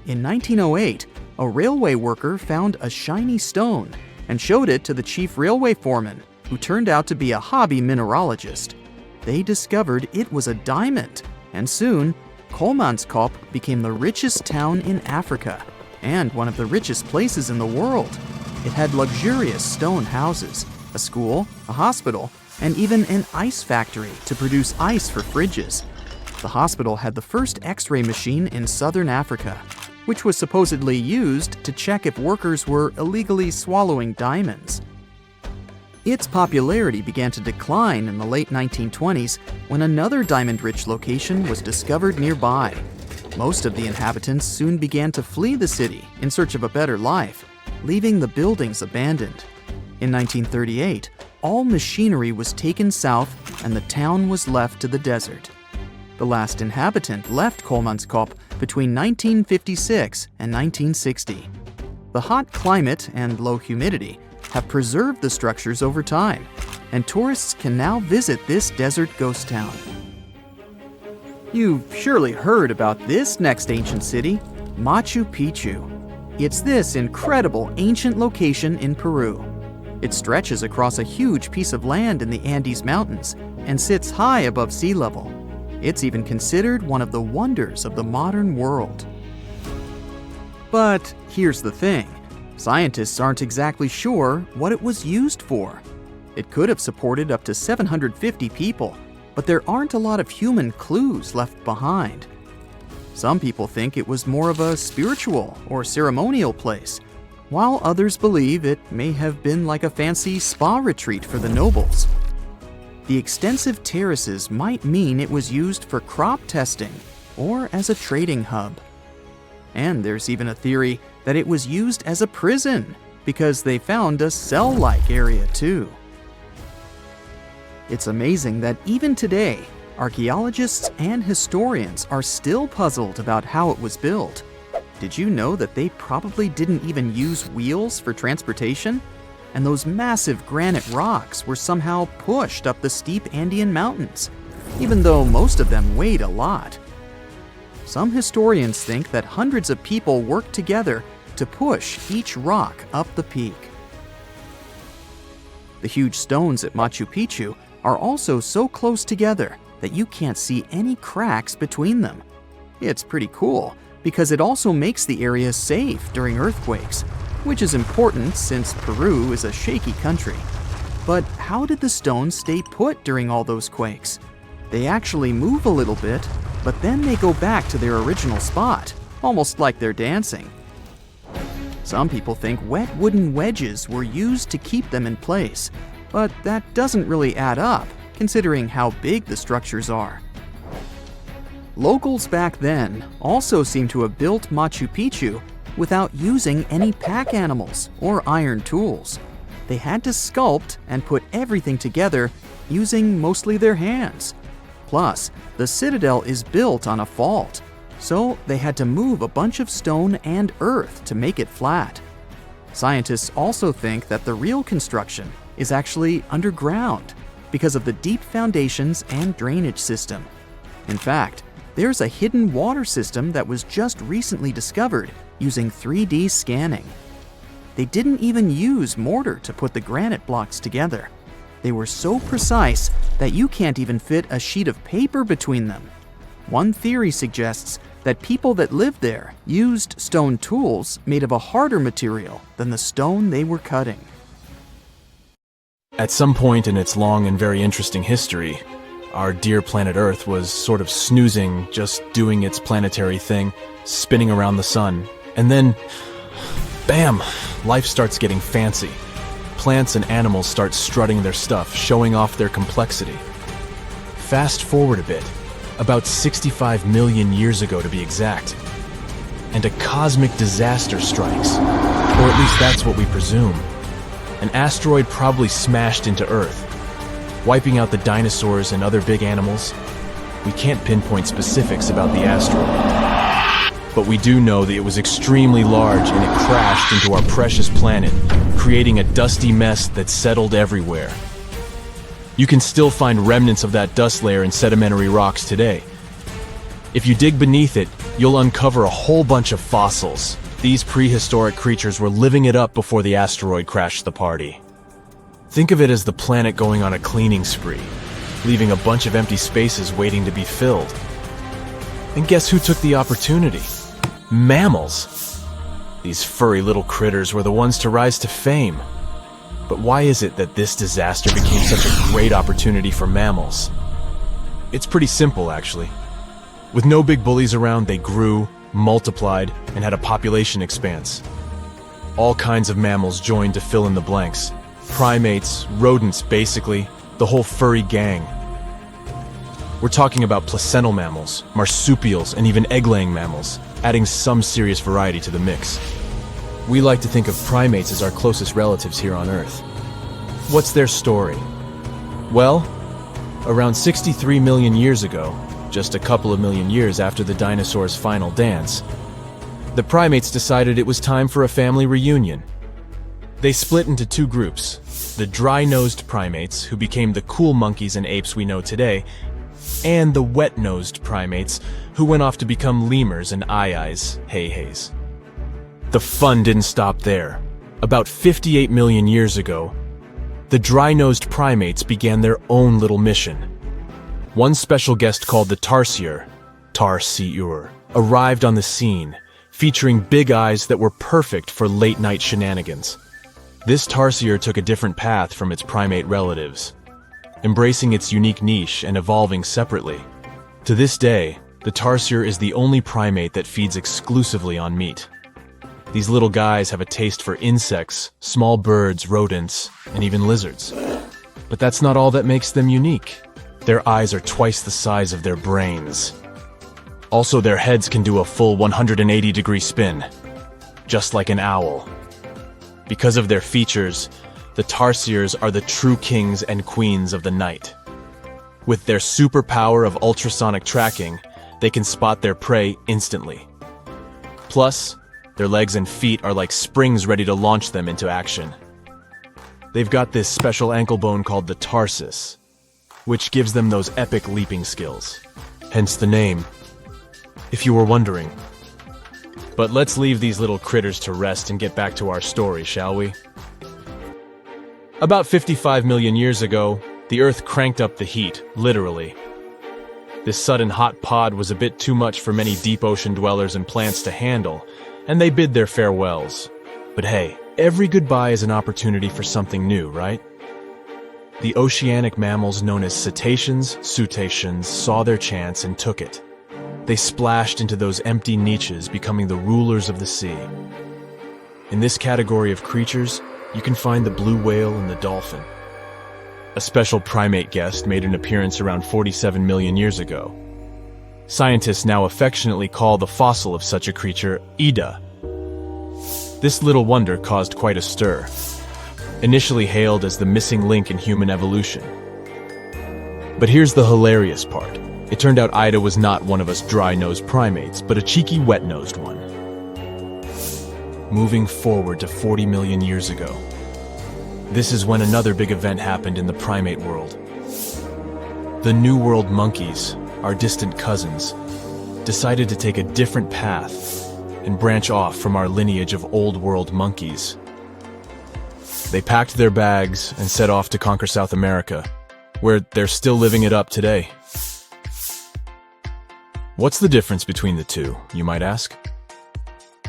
In 1908, a railway worker found a shiny stone and showed it to the chief railway foreman, who turned out to be a hobby mineralogist. They discovered it was a diamond, and soon, Kolmanskop became the richest town in Africa and one of the richest places in the world. It had luxurious stone houses, a school, a hospital, and even an ice factory to produce ice for fridges. The hospital had the first X-ray machine in southern Africa, which was supposedly used to check if workers were illegally swallowing diamonds. Its popularity began to decline in the late 1920s when another diamond-rich location was discovered nearby. Most of the inhabitants soon began to flee the city in search of a better life, leaving the buildings abandoned. In 1938, all machinery was taken south and the town was left to the desert. The last inhabitant left Kolmanskop between 1956 and 1960. The hot climate and low humidity have preserved the structures over time, and tourists can now visit this desert ghost town. You've surely heard about this next ancient city, Machu Picchu. It's this incredible ancient location in Peru. It stretches across a huge piece of land in the Andes Mountains and sits high above sea level. It's even considered one of the wonders of the modern world. But here's the thing. Scientists aren't exactly sure what it was used for. It could have supported up to 750 people, but there aren't a lot of human clues left behind. Some people think it was more of a spiritual or ceremonial place, while others believe it may have been like a fancy spa retreat for the nobles. The extensive terraces might mean it was used for crop testing or as a trading hub. And there's even a theory that it was used as a prison because they found a cell-like area too. It's amazing that even today, archaeologists and historians are still puzzled about how it was built. Did you know that they probably didn't even use wheels for transportation? And those massive granite rocks were somehow pushed up the steep Andean mountains, even though most of them weighed a lot. Some historians think that hundreds of people worked together to push each rock up the peak. The huge stones at Machu Picchu are also so close together that you can't see any cracks between them. It's pretty cool because it also makes the area safe during earthquakes, which is important since Peru is a shaky country. But how did the stones stay put during all those quakes? They actually move a little bit, but then they go back to their original spot, almost like they're dancing. Some people think wet wooden wedges were used to keep them in place, but that doesn't really add up, considering how big the structures are. Locals back then also seem to have built Machu Picchu without using any pack animals or iron tools. They had to sculpt and put everything together using mostly their hands. Plus, the citadel is built on a fault, so they had to move a bunch of stone and earth to make it flat. Scientists also think that the real construction is actually underground because of the deep foundations and drainage system. In fact, there's a hidden water system that was just recently discovered using 3D scanning. They didn't even use mortar to put the granite blocks together. They were so precise that you can't even fit a sheet of paper between them. One theory suggests that people that lived there used stone tools made of a harder material than the stone they were cutting. At some point in its long and very interesting history, our dear planet Earth was sort of snoozing, just doing its planetary thing, spinning around the sun. And then, bam, life starts getting fancy. Plants and animals start strutting their stuff, showing off their complexity. Fast forward a bit, about 65 million years ago to be exact, and a cosmic disaster strikes, or at least that's what we presume. An asteroid probably smashed into Earth, wiping out the dinosaurs and other big animals. We can't pinpoint specifics about the asteroid, but we do know that it was extremely large and it crashed into our precious planet, creating a dusty mess that settled everywhere. You can still find remnants of that dust layer in sedimentary rocks today. If you dig beneath it, you'll uncover a whole bunch of fossils. These prehistoric creatures were living it up before the asteroid crashed the party. Think of it as the planet going on a cleaning spree, leaving a bunch of empty spaces waiting to be filled. And guess who took the opportunity? Mammals! These furry little critters were the ones to rise to fame. But why is it that this disaster became such a great opportunity for mammals? It's pretty simple, actually. With no big bullies around, they grew, multiplied, and had a population expanse. All kinds of mammals joined to fill in the blanks. Primates, rodents, basically, the whole furry gang. We're talking about placental mammals, marsupials, and even egg-laying mammals, adding some serious variety to the mix. We like to think of primates as our closest relatives here on Earth. What's their story? Well, around 63 million years ago, just a couple of million years after the dinosaurs' final dance, the primates decided it was time for a family reunion. They split into two groups, the dry-nosed primates, who became the cool monkeys and apes we know today, and the wet-nosed primates, who went off to become lemurs and aye-ayes, hey-hays. The fun didn't stop there. About 58 million years ago, the dry-nosed primates began their own little mission. One special guest called the tarsier, arrived on the scene, featuring big eyes that were perfect for late-night shenanigans. This tarsier took a different path from its primate relatives, embracing its unique niche and evolving separately. To this day, the tarsier is the only primate that feeds exclusively on meat. These little guys have a taste for insects, small birds, rodents, and even lizards. But that's not all that makes them unique. Their eyes are twice the size of their brains. Also, their heads can do a full 180-degree spin, just like an owl. Because of their features, the tarsiers are the true kings and queens of the night. With their superpower of ultrasonic tracking, they can spot their prey instantly. Plus, their legs and feet are like springs ready to launch them into action. They've got this special ankle bone called the tarsus, which gives them those epic leaping skills. Hence the name, if you were wondering. But let's leave these little critters to rest and get back to our story, shall we? About 55 million years ago, the Earth cranked up the heat, literally. This sudden hot pod was a bit too much for many deep ocean dwellers and plants to handle, and they bid their farewells. But hey, every goodbye is an opportunity for something new, right? The oceanic mammals known as cetaceans, saw their chance and took it. They splashed into those empty niches, becoming the rulers of the sea. In this category of creatures, you can find the blue whale and the dolphin. A special primate guest made an appearance around 47 million years ago. Scientists now affectionately call the fossil of such a creature Ida. This little wonder caused quite a stir, initially hailed as the missing link in human evolution. But here's the hilarious part. It turned out Ida was not one of us dry-nosed primates, but a cheeky wet-nosed one. Moving forward to 40 million years ago. This is when another big event happened in the primate world. The New World monkeys, our distant cousins, decided to take a different path and branch off from our lineage of Old World monkeys. They packed their bags and set off to conquer South America, where they're still living it up today. What's the difference between the two, you might ask?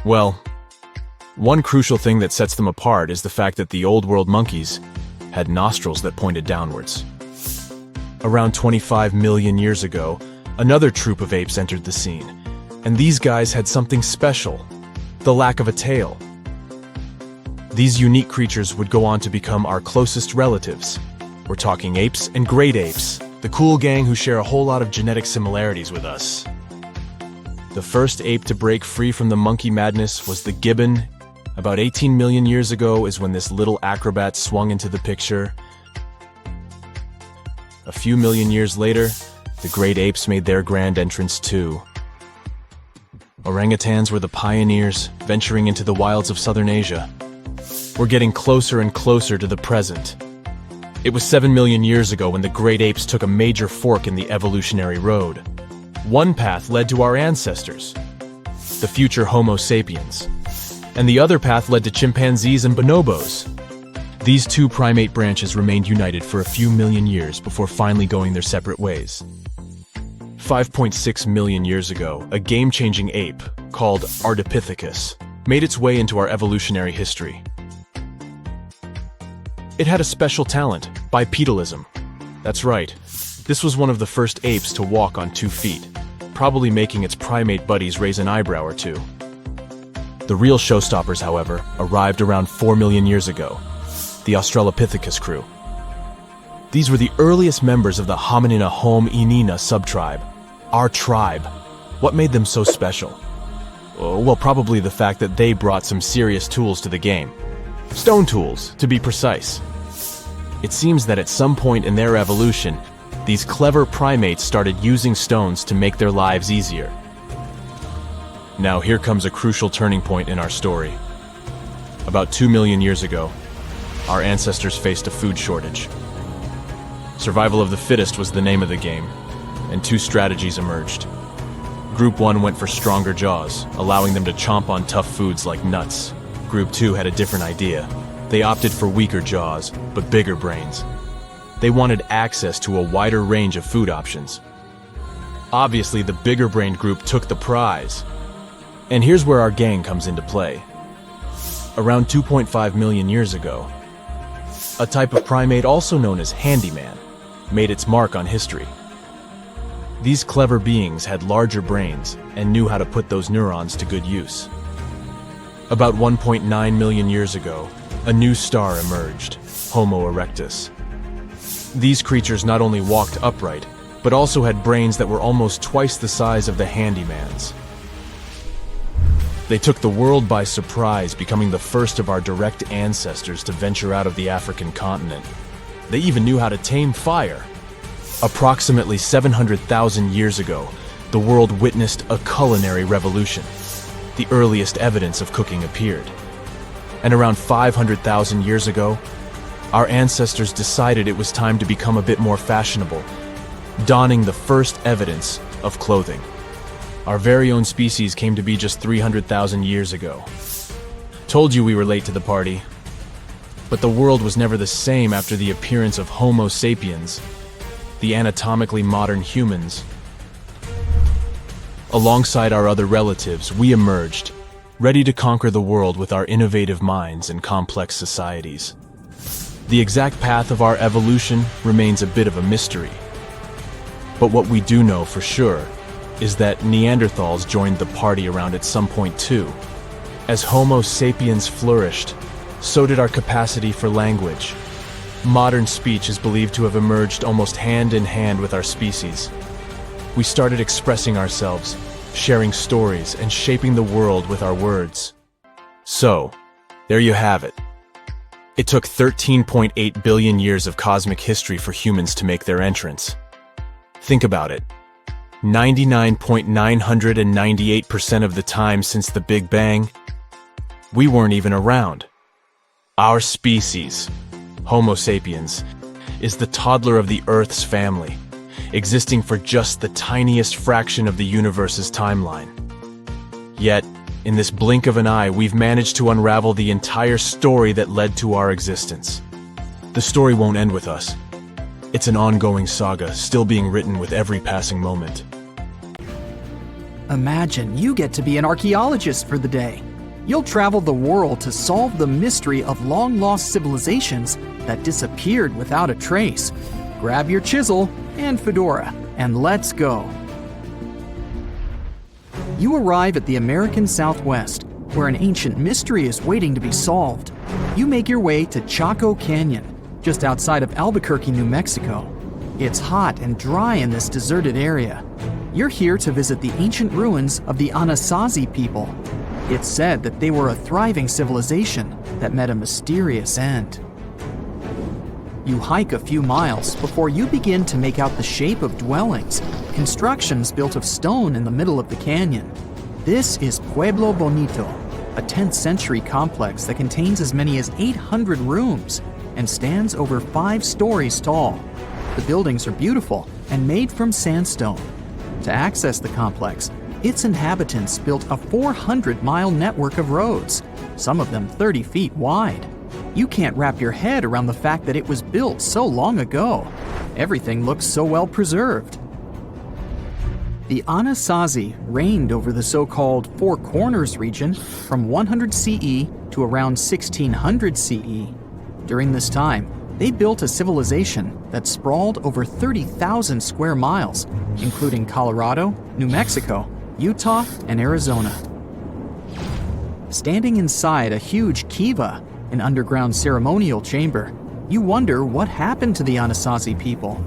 Well, one crucial thing that sets them apart is the fact that the Old World monkeys had nostrils that pointed downwards. Around 25 million years ago, another troop of apes entered the scene, and these guys had something special: the lack of a tail. These unique creatures would go on to become our closest relatives. We're talking apes and great apes, the cool gang who share a whole lot of genetic similarities with us. The first ape to break free from the monkey madness was the gibbon. About 18 million years ago is when this little acrobat swung into the picture. A few million years later, the great apes made their grand entrance too. Orangutans were the pioneers, venturing into the wilds of southern Asia. We're getting closer and closer to the present. It was 7 million years ago when the great apes took a major fork in the evolutionary road. One path led to our ancestors, the future Homo sapiens, and the other path led to chimpanzees and bonobos. These two primate branches remained united for a few million years before finally going their separate ways. 5.6 million years ago, a game-changing ape called Ardipithecus made its way into our evolutionary history. It had a special talent, bipedalism. That's right, this was one of the first apes to walk on 2 feet, probably making its primate buddies raise an eyebrow or two. The real showstoppers, however, arrived around 4 million years ago, the Australopithecus crew. These were the earliest members of the Hominina hominina subtribe, our tribe. What made them so special? Well, probably the fact that they brought some serious tools to the game. Stone tools, to be precise. It seems that at some point in their evolution, these clever primates started using stones to make their lives easier. Now here comes a crucial turning point in our story. About 2 million years ago, our ancestors faced a food shortage. Survival of the fittest was the name of the game, and 2 strategies emerged. Group 1 went for stronger jaws, allowing them to chomp on tough foods like nuts. Group 2 had a different idea. They opted for weaker jaws, but bigger brains. They wanted access to a wider range of food options. Obviously, the bigger-brained group took the prize. And here's where our gang comes into play. Around 2.5 million years ago, a type of primate also known as handyman made its mark on history. These clever beings had larger brains and knew how to put those neurons to good use. About 1.9 million years ago, a new star emerged, Homo erectus. These creatures not only walked upright, but also had brains that were almost twice the size of the handyman's. They took the world by surprise, becoming the first of our direct ancestors to venture out of the African continent. They even knew how to tame fire. Approximately 700,000 years ago, the world witnessed a culinary revolution. The earliest evidence of cooking appeared. And around 500,000 years ago, our ancestors decided it was time to become a bit more fashionable, donning the first evidence of clothing. Our very own species came to be just 300,000 years ago. Told you we were late to the party. But the world was never the same after the appearance of Homo sapiens, the anatomically modern humans. Alongside our other relatives, we emerged, ready to conquer the world with our innovative minds and complex societies. The exact path of our evolution remains a bit of a mystery. But what we do know for sure is that Neanderthals joined the party around at some point too. As Homo sapiens flourished, so did our capacity for language. modern speech is believed to have emerged almost hand in hand with our species. We started expressing ourselves, sharing stories, and shaping the world with our words. So, there you have it. It took 13.8 billion years of cosmic history for humans to make their entrance. Think about it. 99.998% of the time since the Big Bang, we weren't even around. Our species, Homo sapiens, is the toddler of the Earth's family, existing for just the tiniest fraction of the universe's timeline. Yet, in this blink of an eye, we've managed to unravel the entire story that led to our existence. The story won't end with us. It's an ongoing saga, still being written with every passing moment. Imagine you get to be an archaeologist for the day. You'll travel the world to solve the mystery of long-lost civilizations that disappeared without a trace. Grab your chisel and fedora, and let's go. You arrive at the American Southwest, where an ancient mystery is waiting to be solved. You make your way to Chaco Canyon, just outside of Albuquerque, New Mexico. It's hot and dry in this deserted area. You're here to visit the ancient ruins of the Anasazi people. It's said that they were a thriving civilization that met a mysterious end. You hike a few miles before you begin to make out the shape of dwellings, constructions built of stone in the middle of the canyon. This is Pueblo Bonito, a 10th century complex that contains as many as 800 rooms and stands over 5 stories tall. The buildings are beautiful and made from sandstone. To access the complex, its inhabitants built a 400-mile network of roads, some of them 30 feet wide. You can't wrap your head around the fact that it was built so long ago. Everything looks so well preserved. The Anasazi reigned over the so-called Four Corners region from 100 CE to around 1600 CE. During this time, they built a civilization that sprawled over 30,000 square miles, including Colorado, New Mexico, Utah, and Arizona. Standing inside a huge kiva, an underground ceremonial chamber, you wonder what happened to the Anasazi people.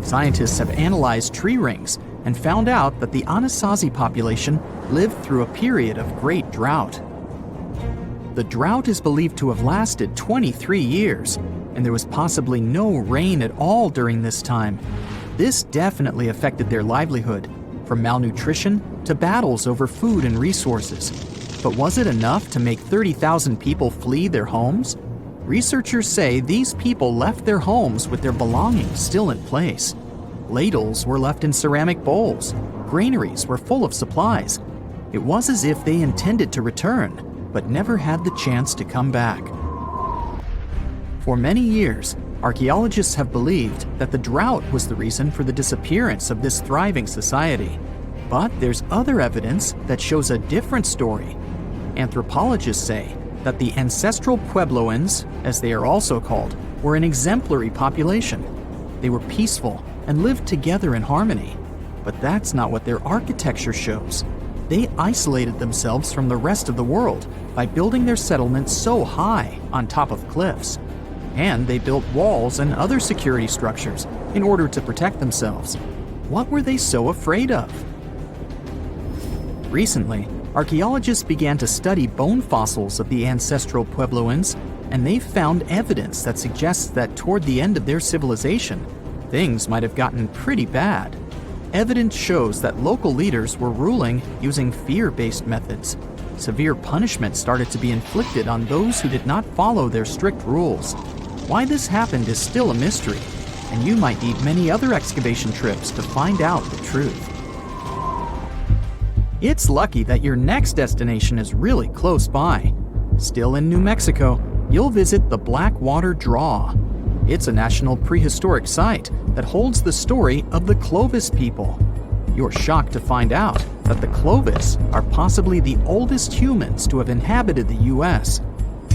Scientists have analyzed tree rings and found out that the Anasazi population lived through a period of great drought. The drought is believed to have lasted 23 years, and there was possibly no rain at all during this time. This definitely affected their livelihood, from malnutrition to battles over food and resources. But was it enough to make 30,000 people flee their homes? Researchers say these people left their homes with their belongings still in place. Ladles were left in ceramic bowls. Granaries were full of supplies. It was as if they intended to return, but never had the chance to come back. For many years, archaeologists have believed that the drought was the reason for the disappearance of this thriving society. But there's other evidence that shows a different story. Anthropologists say that the ancestral Puebloans, as they are also called, were an exemplary population. They were peaceful and lived together in harmony. But that's not what their architecture shows. They isolated themselves from the rest of the world by building their settlements so high on top of cliffs. And they built walls and other security structures in order to protect themselves. What were they so afraid of? Recently, archaeologists began to study bone fossils of the ancestral Puebloans, and they found evidence that suggests that toward the end of their civilization, things might have gotten pretty bad. Evidence shows that local leaders were ruling using fear-based methods. Severe punishment started to be inflicted on those who did not follow their strict rules. Why this happened is still a mystery, and you might need many other excavation trips to find out the truth. It's lucky that your next destination is really close by. Still in New Mexico, you'll visit the Blackwater Draw. It's a national prehistoric site that holds the story of the Clovis people. You're shocked to find out that the Clovis are possibly the oldest humans to have inhabited the U.S.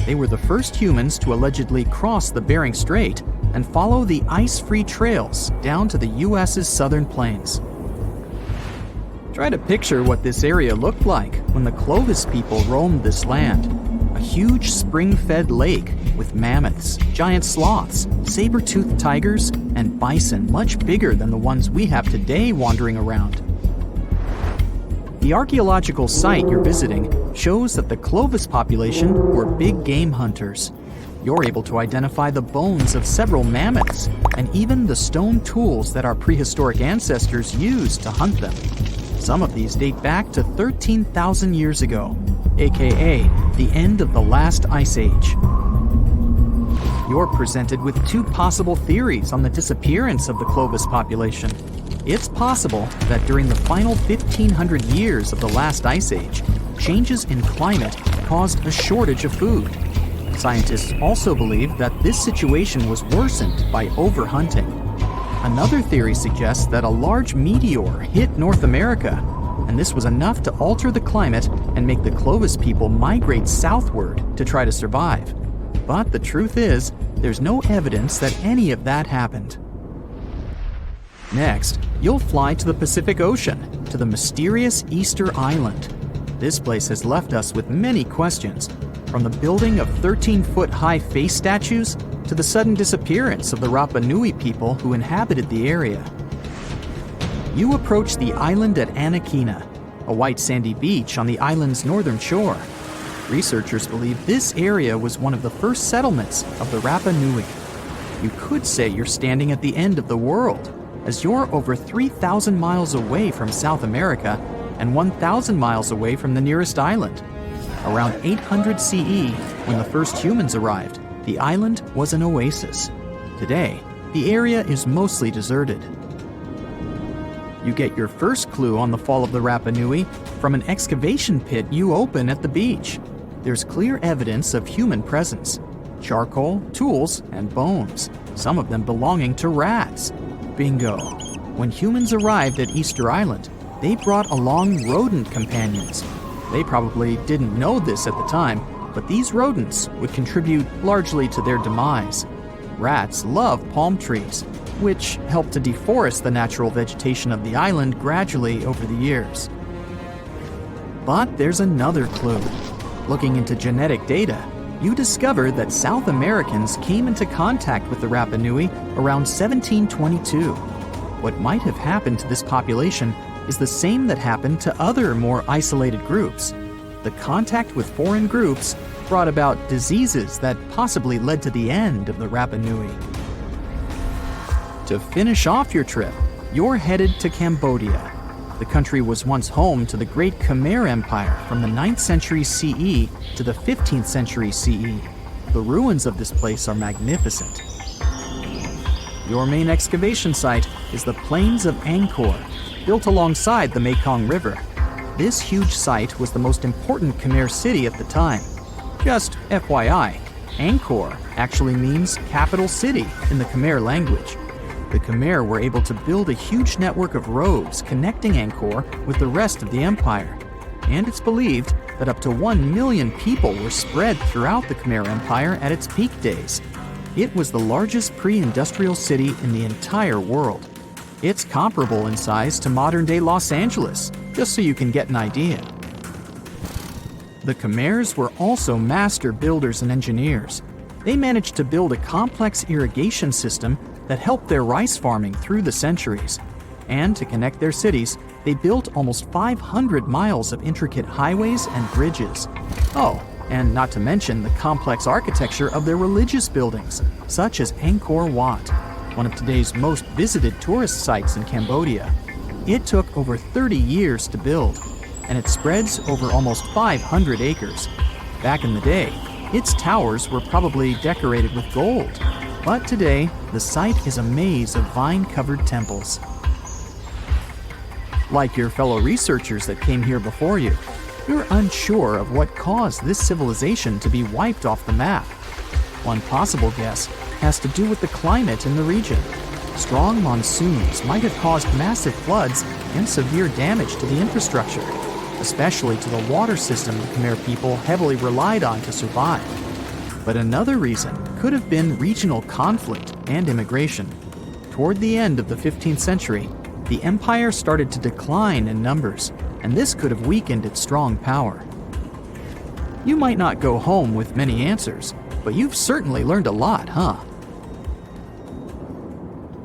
They were the first humans to allegedly cross the Bering Strait and follow the ice-free trails down to the U.S.'s southern plains. Try to picture what this area looked like when the Clovis people roamed this land. A huge spring-fed lake with mammoths, giant sloths, saber-toothed tigers, and bison much bigger than the ones we have today wandering around. The archaeological site you're visiting shows that the Clovis population were big game hunters. You're able to identify the bones of several mammoths and even the stone tools that our prehistoric ancestors used to hunt them. Some of these date back to 13,000 years ago, aka the end of the last ice age. You're presented with two possible theories on the disappearance of the Clovis population. It's possible that during the final 1,500 years of the last ice age, changes in climate caused a shortage of food. Scientists also believe that this situation was worsened by overhunting. Another theory suggests that a large meteor hit North America, and this was enough to alter the climate and make the Clovis people migrate southward to try to survive. But the truth is, there's no evidence that any of that happened. Next, you'll fly to the Pacific Ocean, to the mysterious Easter Island. This place has left us with many questions, from the building of 13-foot-high face statues to the sudden disappearance of the Rapa Nui people who inhabited the area. You approach the island at Anakina, a white sandy beach on the island's northern shore. Researchers believe this area was one of the first settlements of the Rapa Nui. You could say you're standing at the end of the world, as you're over 3,000 miles away from South America and 1,000 miles away from the nearest island. Around 800 CE, when the first humans arrived, the island was an oasis. Today, the area is mostly deserted. You get your first clue on the fall of the Rapa Nui from an excavation pit you open at the beach. There's clear evidence of human presence: charcoal, tools, and bones, some of them belonging to rats. Bingo! When humans arrived at Easter Island, they brought along rodent companions. They probably didn't know this at the time, but these rodents would contribute largely to their demise. Rats love palm trees, which helped to deforest the natural vegetation of the island gradually over the years. But there's another clue. Looking into genetic data, you discover that South Americans came into contact with the Rapa Nui around 1722. What might have happened to this population is the same that happened to other more isolated groups. The contact with foreign groups brought about diseases that possibly led to the end of the Rapa Nui. To finish off your trip, you're headed to Cambodia. The country was once home to the Great Khmer Empire from the 9th century CE to the 15th century CE. The ruins of this place are magnificent. Your main excavation site is the Plains of Angkor, built alongside the Mekong River. This huge site was the most important Khmer city at the time. Just FYI, Angkor actually means capital city in the Khmer language. The Khmer were able to build a huge network of roads connecting Angkor with the rest of the empire. And it's believed that up to 1 million people were spread throughout the Khmer Empire at its peak days. It was the largest pre-industrial city in the entire world. It's comparable in size to modern-day Los Angeles, just so you can get an idea. The Khmers were also master builders and engineers. They managed to build a complex irrigation system that helped their rice farming through the centuries. And to connect their cities, they built almost 500 miles of intricate highways and bridges. Oh, and not to mention the complex architecture of their religious buildings, such as Angkor Wat, one of today's most visited tourist sites in Cambodia. It took over 30 years to build, and it spreads over almost 500 acres. Back in the day, its towers were probably decorated with gold, but today, the site is a maze of vine-covered temples. Like your fellow researchers that came here before you, you're unsure of what caused this civilization to be wiped off the map. One possible guess has to do with the climate in the region. Strong monsoons might have caused massive floods and severe damage to the infrastructure, especially to the water system the Khmer people heavily relied on to survive. But another reason could have been regional conflict and immigration. Toward the end of the 15th century, the empire started to decline in numbers, and this could have weakened its strong power. You might not go home with many answers, but you've certainly learned a lot, huh?